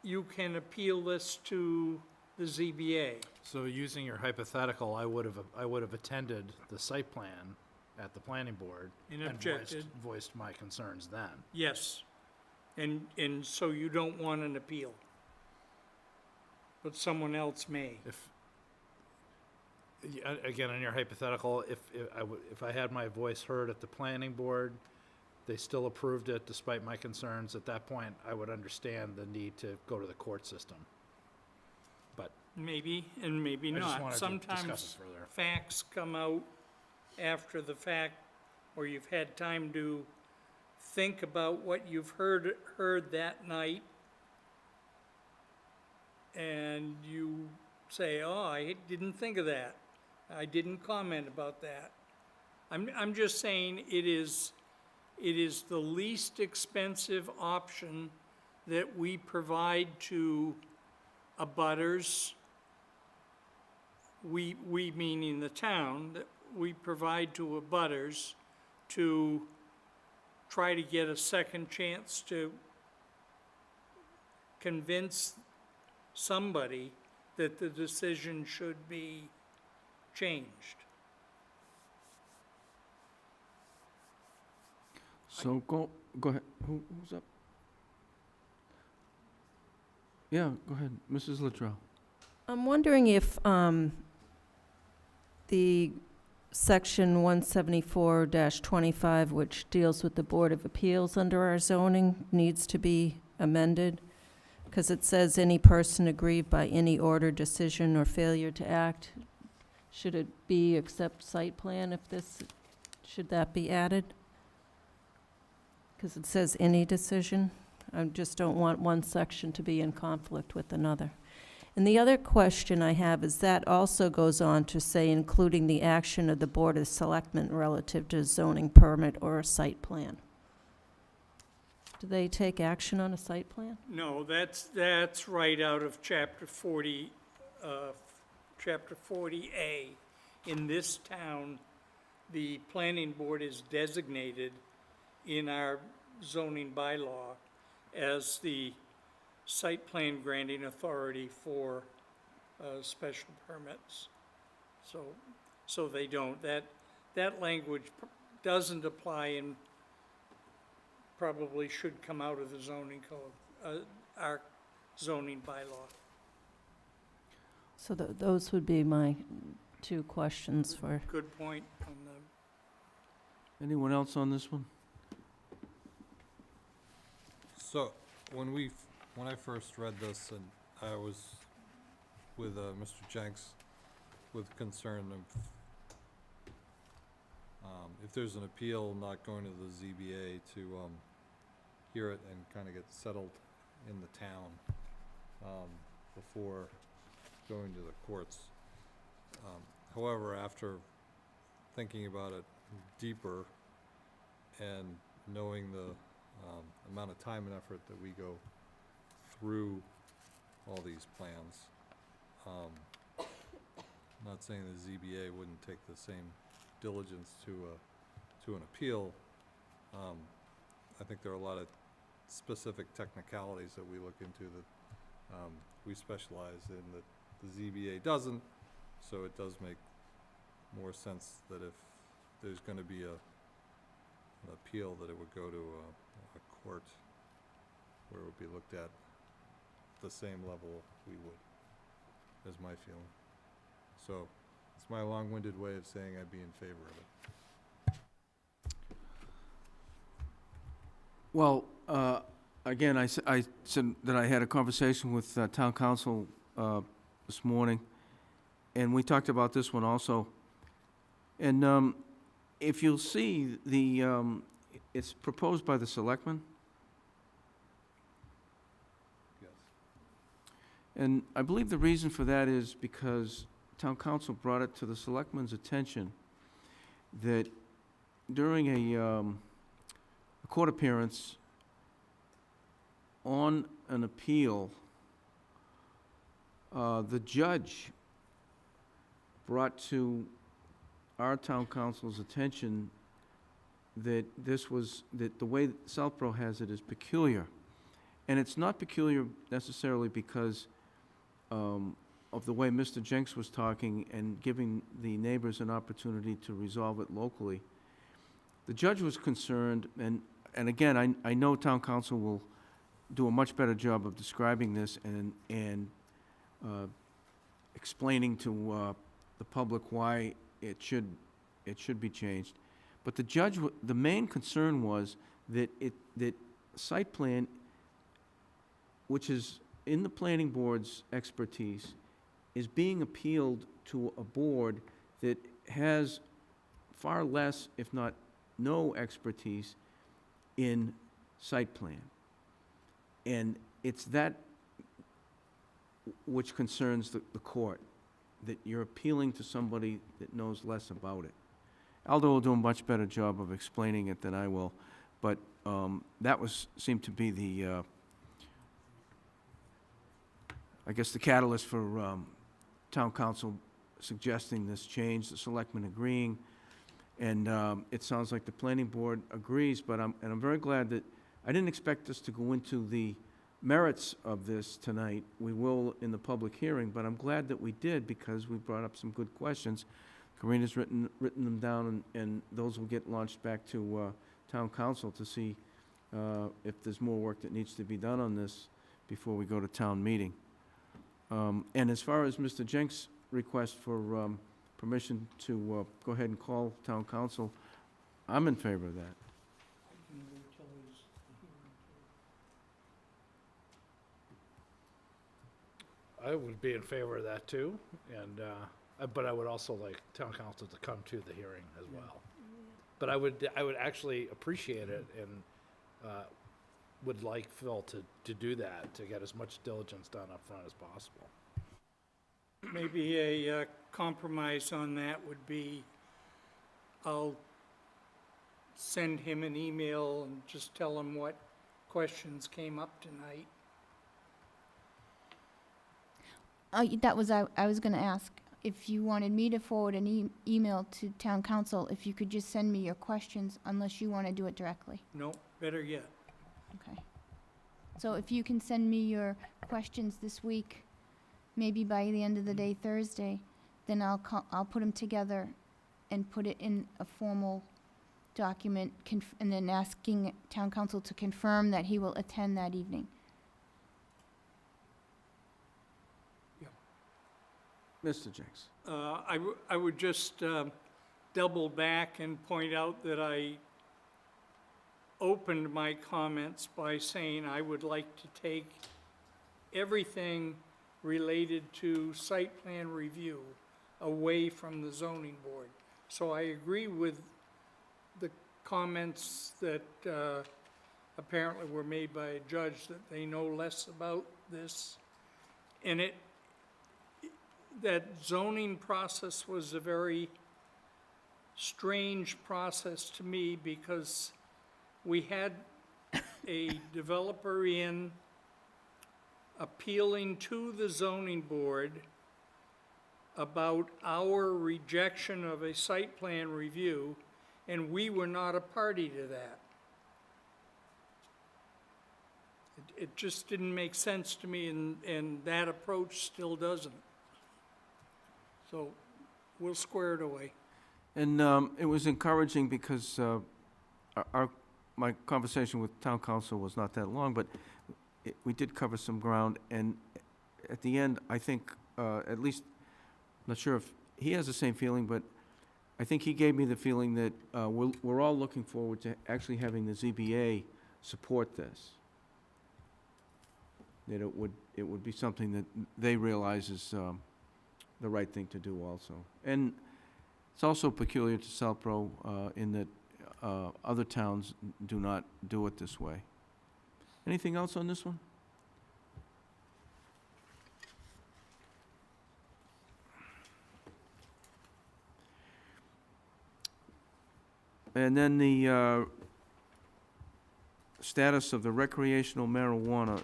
you can appeal this to the ZBA. So using your hypothetical, I would have attended the site plan at the planning board And and objected. voiced my concerns then. Yes. And so you don't want an appeal. But someone else may. Again, in your hypothetical, if I had my voice heard at the planning board, they still approved it despite my concerns, at that point, I would understand the need to go to the court system. But Maybe, and maybe I just not. wanted to discuss Sometimes it further. facts come out after the fact, or you've had time to think about what you've heard that night, and you say, oh, I didn't think of that. I didn't comment about that. I'm just saying it is the least expensive option that we provide to abutters, we meaning the town, that we provide to abutters to try to get a second chance to convince somebody that the decision should be changed. So go ahead. Who's up? Yeah, go ahead, Mrs. Luttrell. I'm wondering if the section 174-25, which deals with the Board of Appeals under our zoning, needs to be amended, because it says any person aggrieved by any order, decision, or failure to act. Should it be except site plan should that be added? Because it says any decision. I just don't want one section to be in conflict with another. And the other question I have is that also goes on to say including the action of the Board of Selectmen relative to zoning permit or a site plan. Do they take action on a site plan? No, that's right out of chapter 40, chapter 40A. In this town, the planning board is designated in our zoning bylaw as the site plan granting authority for special permits. So they don't. That language doesn't apply and probably should come out of the zoning code, our zoning bylaw. So those would be my two questions for. Good point on the. Anyone else on this one? So, when I first read this, and I was with Mr. Jenks with concern of if there's an appeal, not going to the ZBA to hear it and kind of get settled in the town before going to the courts. However, after thinking about it deeper and knowing the amount of time and effort that we go through all these plans. I'm not saying the ZBA wouldn't take the same diligence to an appeal. I think there are a lot of specific technicalities that we look into that we specialize in that the ZBA doesn't, so it does make more sense that if there's going to be an appeal, that it would go to a court where it would be looked at the same level we would, is my feeling. So it's my long-winded way of saying I'd be in favor of it. Well, again, I said that I had a conversation with town council this morning, and we talked about this one also. And if you'll see, it's proposed by the selectmen. Yes. And I believe the reason for that is because town council brought it to the selectmen's attention that during a court appearance on an appeal, the judge brought to our town council's attention that that the way Southborough has it is peculiar. And it's not peculiar necessarily because of the way Mr. Jenks was talking and giving the neighbors an opportunity to resolve it locally. The judge was concerned, and again, I know town council will do a much better job of describing this and explaining to the public why it should be changed. But the judge, the main concern was that site plan, which is in the planning board's expertise, is being appealed to a board that has far less, if not no, expertise in site plan. And it's that which concerns the court, that you're appealing to somebody that knows less about it. Aldo will do a much better job of explaining it than I will, but that seemed to be the, I guess, the catalyst for town council suggesting this change, the selectmen agreeing, and it sounds like the planning board agrees, but I'm very glad that, I didn't expect us to go into the merits of this tonight. We will in the public hearing, but I'm glad that we did because we brought up some good questions. Karina's written them down, and those will get launched back to town council to see if there's more work that needs to be done on this before we go to town meeting. And as far as Mr. Jenks' request for permission to go ahead and call town council, I'm in favor of that. I would be in favor of that too, and, but I would also like town council to come to the hearing as well. But I would actually appreciate it and, would like Phil to do that, to get as much diligence done up front as possible. Maybe a compromise on that would be, I'll send him an email and just tell him what questions came up tonight. That was, I was gonna ask, if you wanted me to forward an email to town council, if you could just send me your questions, unless you wanna do it directly. No, better yet. Okay. So if you can send me your questions this week, maybe by the end of the day Thursday, then I'll put them together and put it in a formal document, and then asking town council to confirm that he will attend that evening. Mr. Jenks. I would just double back and point out that I opened my comments by saying I would like to take everything related to site plan review away from the zoning board. So I agree with the comments that apparently were made by a judge, that they know less about this. And that zoning process was a very strange process to me, because we had a developer in appealing to the zoning board about our rejection of a site plan review, and we were not a party to that. It just didn't make sense to me, and that approach still doesn't. So we'll square it away. And it was encouraging because my conversation with town council was not that long, but we did cover some ground, and at the end, I think, at least, I'm not sure if he has the same feeling, but I think he gave me the feeling that we're all looking forward to actually having the ZBA support this. That it would be something that they realize is the right thing to do also. And it's also peculiar to Southborough in that other towns do not do it this way. Anything else on this one? And then the status of the recreational marijuana.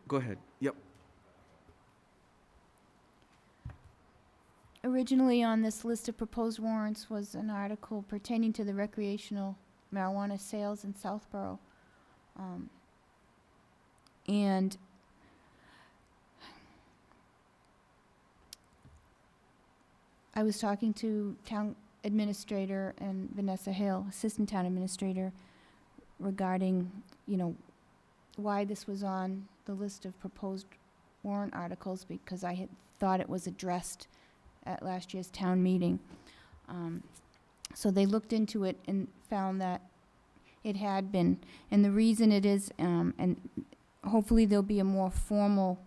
Go ahead. Yep. Originally on this list of proposed warrants was an article pertaining to the recreational marijuana sales in Southborough. And I was talking to town administrator and Vanessa Hale, assistant town administrator, regarding, why this was on the list of proposed warrant articles, because I had thought it was addressed at last year's town meeting. So they looked into it and found that it had been. And the reason it is, and hopefully there'll be a more formal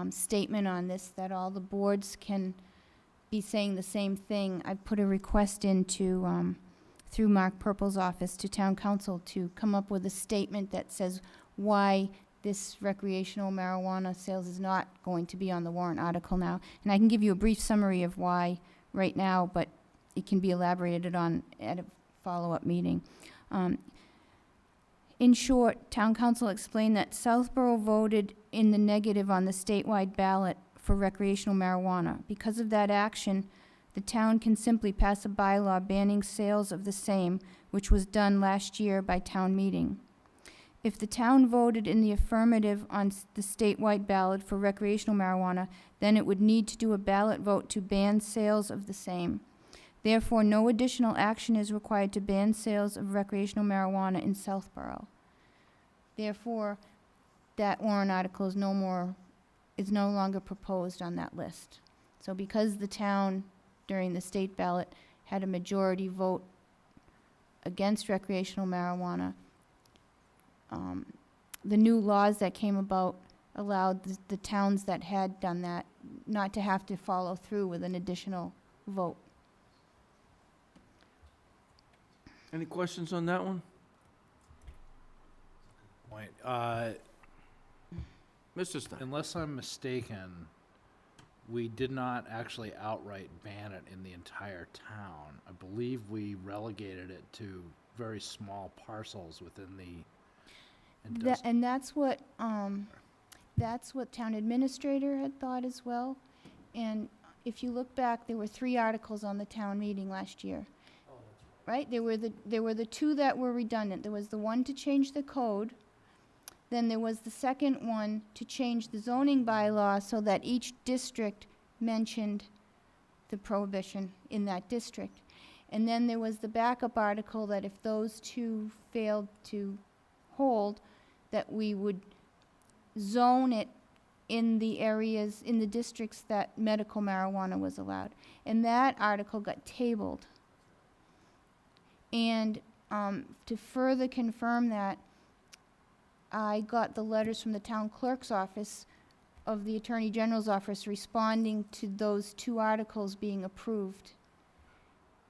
statement on this, that all the boards can be saying the same thing. I put a request into, through Mark Purple's office to town council to come up with a statement that says why this recreational marijuana sales is not going to be on the warrant article now. And I can give you a brief summary of why right now, but it can be elaborated on at a follow-up meeting. In short, town council explained that Southborough voted in the negative on the statewide ballot for recreational marijuana. Because of that action, the town can simply pass a bylaw banning sales of the same, which was done last year by town meeting. If the town voted in the affirmative on the statewide ballot for recreational marijuana, then it would need to do a ballot vote to ban sales of the same. Therefore, no additional action is required to ban sales of recreational marijuana in Southborough. Therefore, that warrant article is no longer proposed on that list. So because the town, during the state ballot, had a majority vote against recreational marijuana, the new laws that came about allowed the towns that had done that not to have to follow through with an additional vote. Any questions on that one? Point. Mr. Stein? Unless I'm mistaken, we did not actually outright ban it in the entire town. I believe we relegated it to very small parcels within the And that's what town administrator had thought as well. And if you look back, there were 3 articles on the town meeting last year. Right? There were the 2 that were redundant. There was the one to change the code. Then there was the second one to change the zoning bylaw so that each district mentioned the prohibition in that district. And then there was the backup article that if those 2 failed to hold, that we would zone it in the areas, in the districts that medical marijuana was allowed. And that article got tabled. And to further confirm that, I got the letters from the town clerk's office of the Attorney General's office responding to those 2 articles being approved.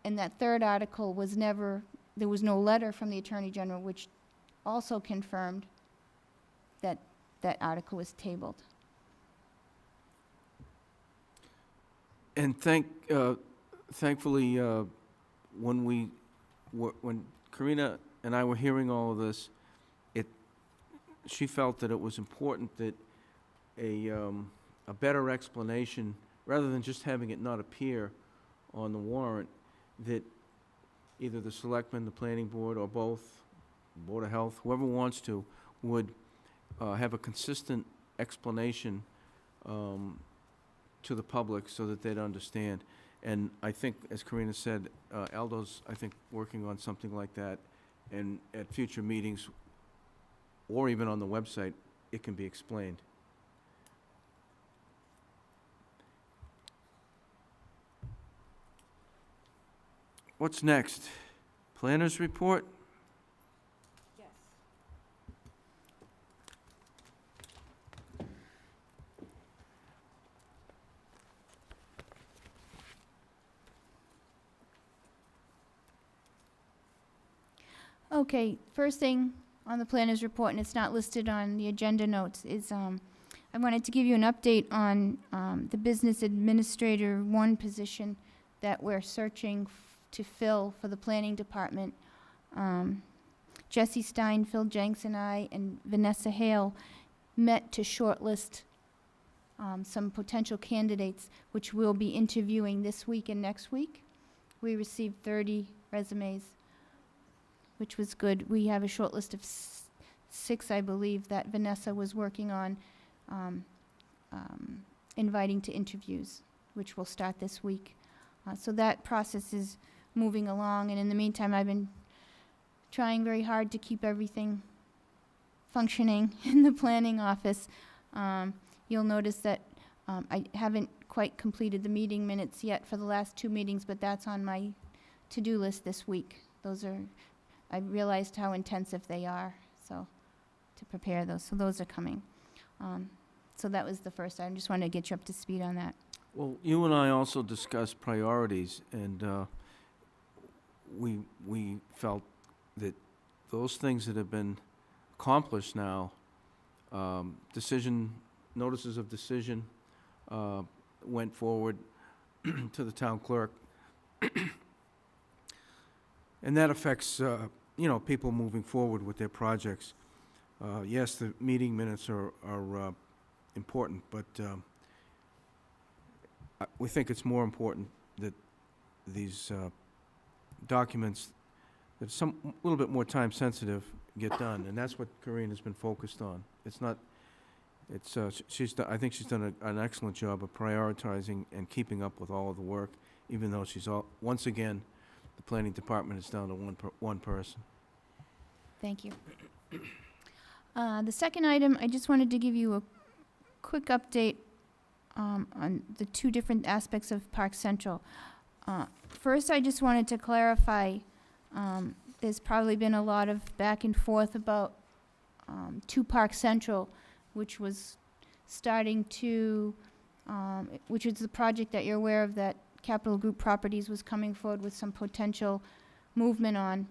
And that third article was never, there was no letter from the Attorney General, which also confirmed that that article was tabled. And thankfully, when Karina and I were hearing all of this, she felt that it was important that a better explanation, rather than just having it not appear on the warrant, that either the selectmen, the planning board, or both, Board of Health, whoever wants to, would have a consistent explanation to the public so that they'd understand. And I think, as Karina said, Aldo's, I think, working on something like that, and at future meetings, or even on the website, it can be explained. What's next? Planners report? Yes. Okay, first thing on the planner's report, and it's not listed on the agenda notes, is I wanted to give you an update on the business administrator 1 position that we're searching to fill for the planning department. Jesse Stein, Phil Jenks, and I, and Vanessa Hale met to shortlist some potential candidates, which we'll be interviewing this week and next week. We received 30 resumes, which was good. We have a short list of 6, I believe, that Vanessa was working on inviting to interviews, which will start this week. So that process is moving along, and in the meantime, I've been trying very hard to keep everything functioning in the planning office. You'll notice that I haven't quite completed the meeting minutes yet for the last 2 meetings, but that's on my to-do list this week. I realized how intensive they are, so to prepare those. So those are coming. So that was the first item. Just wanted to get you up to speed on that. Well, you and I also discussed priorities, and we felt that those things that have been accomplished now, notices of decision went forward to the town clerk. And that affects, people moving forward with their projects. Yes, the meeting minutes are important, but we think it's more important that these documents that are a little bit more time sensitive get done, and that's what Corinne has been focused on. I think she's done an excellent job of prioritizing and keeping up with all of the work, even though once again, the planning department is down to one person. Thank you. The second item, I just wanted to give you a quick update on the 2 different aspects of Park Central. First, I just wanted to clarify, there's probably been a lot of back and forth about 2 Park Central, which was starting to, which is the project that you're aware of that Capital Group Properties was coming forward with some potential movement on.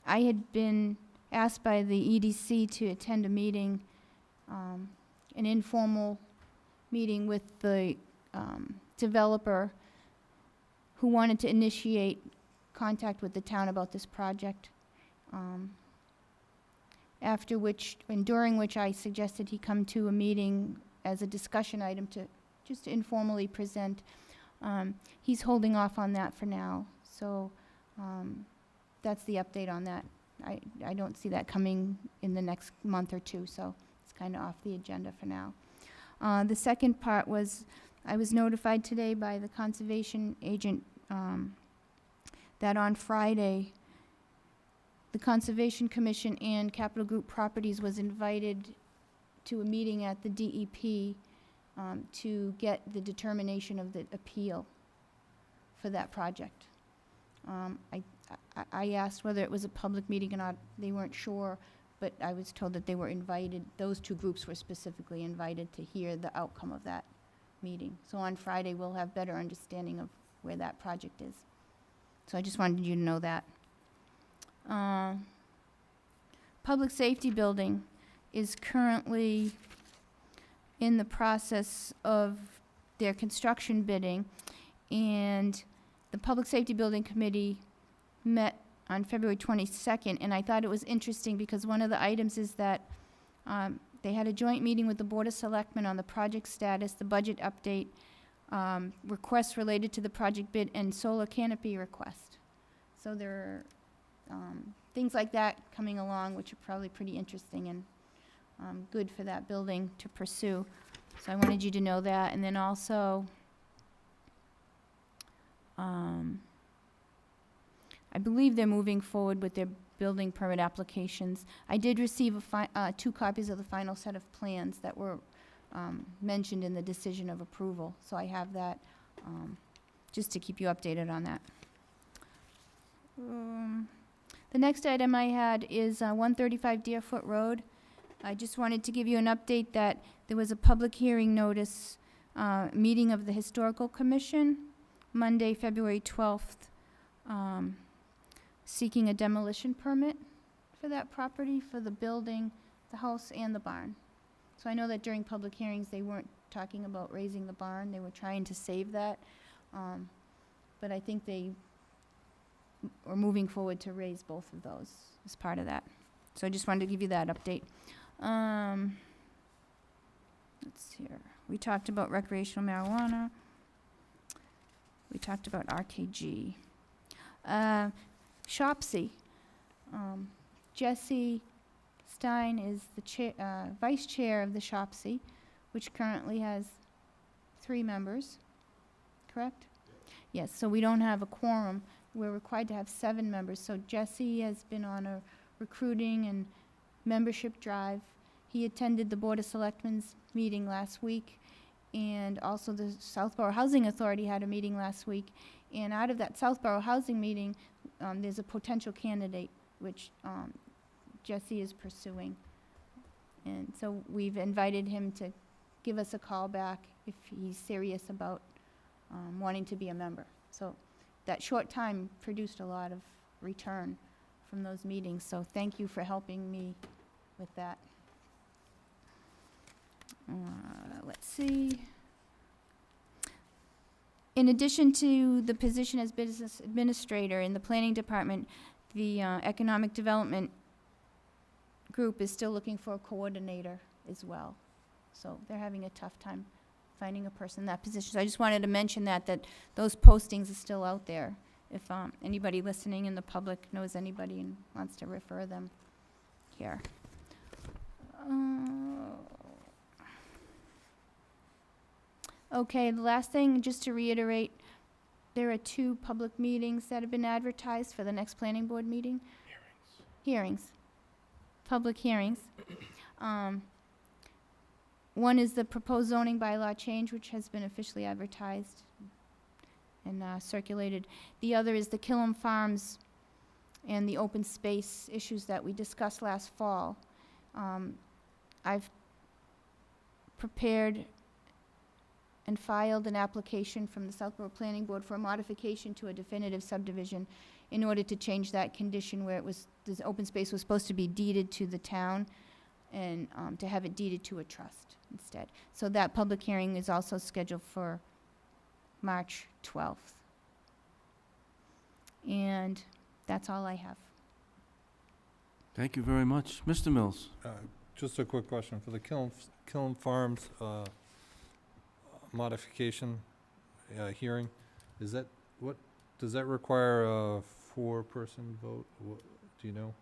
I had been asked by the EDC to attend a meeting, an informal meeting with the developer who wanted to initiate contact with the town about this project. After which, and during which I suggested he come to a meeting as a discussion item to just informally present. He's holding off on that for now, so that's the update on that. I don't see that coming in the next month or 2, so it's kind of off the agenda for now. The second part was, I was notified today by the conservation agent that on Friday, the Conservation Commission and Capital Group Properties was invited to a meeting at the DEP to get the determination of the appeal for that project. I asked whether it was a public meeting or not. They weren't sure, but I was told that they were invited, those 2 groups were specifically invited to hear the outcome of that meeting. So on Friday, we'll have better understanding of where that project is. So I just wanted you to know that. Public Safety Building is currently in the process of their construction bidding, and the Public Safety Building Committee met on February 22nd, and I thought it was interesting because one of the items is that they had a joint meeting with the Board of Selectmen on the project status, the budget update, requests related to the project bid, and solar canopy request. So there are things like that coming along, which are probably pretty interesting and good for that building to pursue. So I wanted you to know that. And then also, I believe they're moving forward with their building permit applications. I did receive 2 copies of the final set of plans that were mentioned in the decision of approval. So I have that just to keep you updated on that. The next item I had is 135 Deerfoot Road. I just wanted to give you an update that there was a public hearing notice, meeting of the Historical Commission, Monday, February 12th, seeking a demolition permit for that property, for the building, the house, and the barn. So I know that during public hearings, they weren't talking about raising the barn. They were trying to save that. But I think they are moving forward to raise both of those as part of that. So I just wanted to give you that update. Let's see here. We talked about recreational marijuana. We talked about RKG. Shopsy. Jesse Stein is the vice chair of the Shopsy, which currently has 3 members, correct? Yes, so we don't have a quorum. We're required to have 7 members. So Jesse has been on a recruiting and membership drive. He attended the Board of Selectmen's meeting last week, and also the Southborough Housing Authority had a meeting last week. And out of that Southborough Housing meeting, there's a potential candidate, which Jesse is pursuing. And so we've invited him to give us a call back if he's serious about wanting to be a member. So that short time produced a lot of return from those meetings, so thank you for helping me with that. Let's see. In addition to the position as business administrator in the planning department, the economic development group is still looking for a coordinator as well. So they're having a tough time finding a person in that position. So I just wanted to mention that those postings are still out there. If anybody listening in the public knows anybody and wants to refer them here. Okay, the last thing, just to reiterate, there are 2 public meetings that have been advertised for the next planning board meeting. Hearings. Public hearings. One is the proposed zoning bylaw change, which has been officially advertised and circulated. The other is the Killam Farms and the open space issues that we discussed last fall. I've prepared and filed an application from the Southborough Planning Board for a modification to a definitive subdivision in order to change that condition where it was, this open space was supposed to be deeded to the town, and to have it deeded to a trust instead. So that public hearing is also scheduled for March 12th. And that's all I have. Thank you very much. Mr. Mills? Just a quick question. For the Killam Farms modification hearing, is that, what, does that require a 4-person vote? Do you know?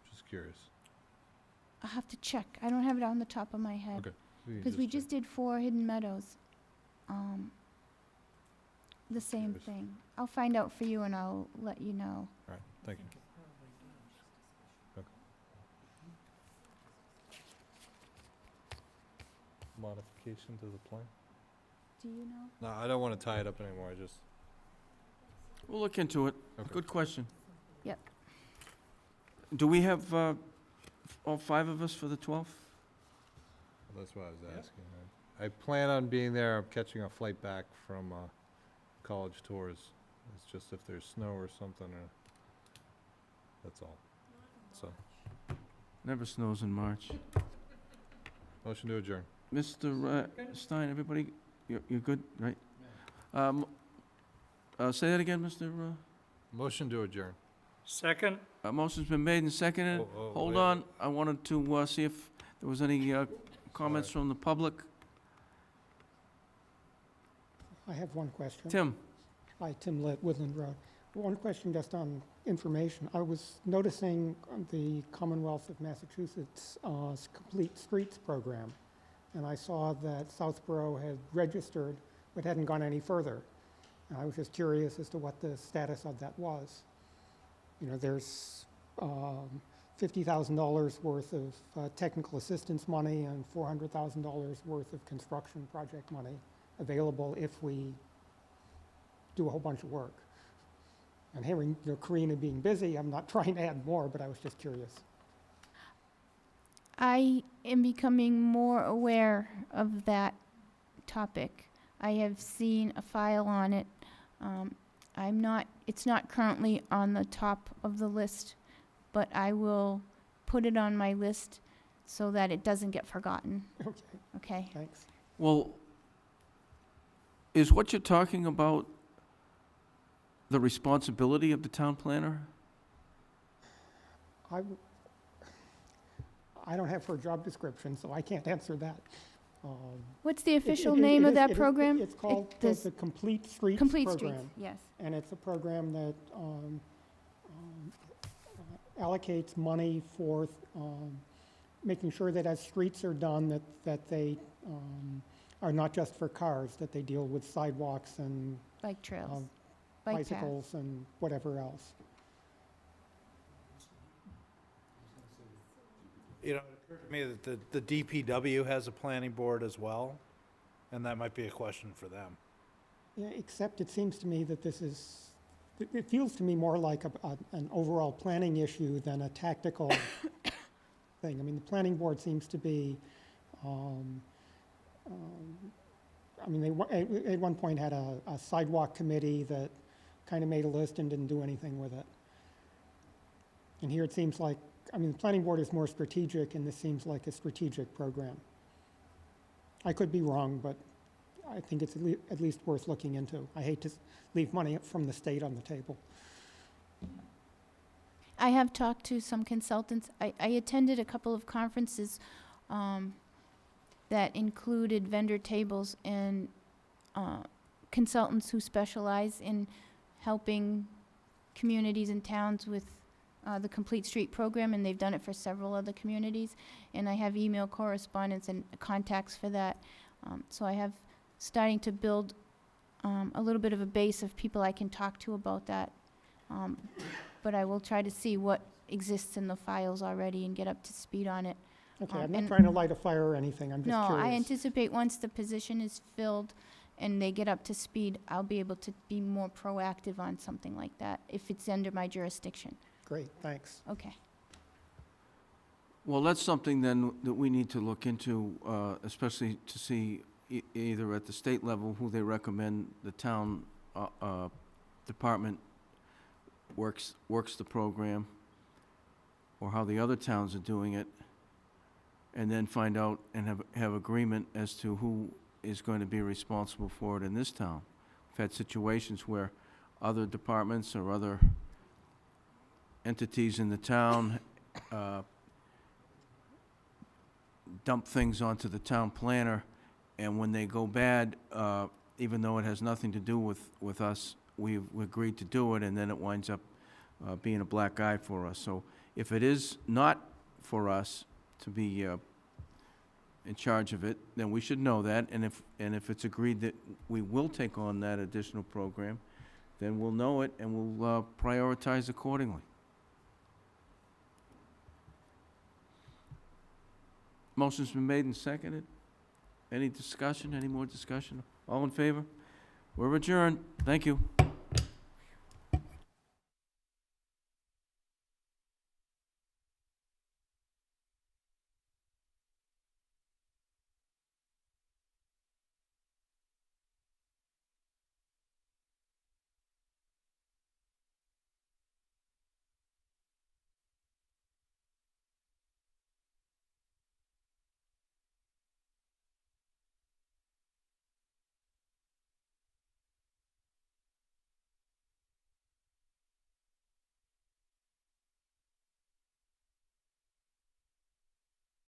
Just curious. I'll have to check. I don't have it on the top of my head. Okay. Because we just did 4 Hidden Meadows. The same Curious. thing. I'll find out for you and I'll let you know. All right, thank you. Okay. Modification to the plan? Do you know? No, I don't want to tie it up anymore, I just, We'll look into it. okay. Good question. Yep. Do we have all 5 of us for the 12th? That's what I was asking. I plan on being there. I'm catching a flight back from college tours. It's just if there's snow or something, or that's all. So, Never snows in March. motion to adjourn. Mr. Stein, everybody, you're good, right? Say that again, Mr. Motion to adjourn. Second? Motion's been made and seconded. Hold wait. on, I wanted to see if there was any comments from the public. I have one question. Tim? Hi, Tim Litt, Woodland Road. One question just on information. I was noticing the Commonwealth of Massachusetts Complete Streets program, and I saw that Southborough had registered but hadn't gone any further. And I was just curious as to what the status of that was. You know, there's $50,000 worth of technical assistance money and $400,000 worth of construction project money available if we do a whole bunch of work. And hearing, you know, Karina being busy, I'm not trying to add more, but I was just curious. I am becoming more aware of that topic. I have seen a file on it. It's not currently on the top of the list, but I will put it on my list so that it doesn't get forgotten. Okay, Okay? thanks. Well, is what you're talking about the responsibility of the town planner? I don't have her job description, so I can't answer that. What's the It- official it- name it of is- that it is- program? It's called this- the Complete Streets Complete Program. Streets, yes. And it's a program that allocates money for making sure that as streets are done, that they are not just for cars, that they deal with sidewalks and Bike trails, bike paths. bicycles and whatever else. You know, it occurred to me that the DPW has a planning board as well, and that might be a question for them. Yeah, except it seems to me that this is, it feels to me more like an overall planning issue than a tactical thing. I mean, the planning board seems to be, I mean, they at one point had a sidewalk committee that kind of made a list and didn't do anything with it. And here it seems like, I mean, the planning board is more strategic, and this seems like a strategic program. I could be wrong, but I think it's at least worth looking into. I hate to leave money from the state on the table. I have talked to some consultants. I attended a couple of conferences that included vendor tables and consultants who specialize in helping communities and towns with the Complete Street program, and they've done it for several other communities. And I have email correspondence and contacts for that. So I have starting to build a little bit of a base of people I can talk to about that. But I will try to see what exists in the files already and get up to speed on it. Okay, I'm not and- trying to light a fire or anything, I'm just No, curious. I anticipate once the position is filled and they get up to speed, I'll be able to be more proactive on something like that, if it's under my jurisdiction. Great, thanks. Okay. Well, that's something then that we need to look into, especially to see either at the state level who they recommend the town department works the program, or how the other towns are doing it, and then find out and have agreement as to who is going to be responsible for it in this town. We've had situations where other departments or other entities in the town dump things onto the town planner, and when they go bad, even though it has nothing to do with us, we've agreed to do it, and then it winds up being a black eye for us. So if it is not for us to be in charge of it, then we should know that, and if it's agreed that we will take on that additional program, then we'll know it and we'll prioritize accordingly. Motion's been made and seconded. Any discussion, any more discussion? All in favor? We're adjourned. Thank you.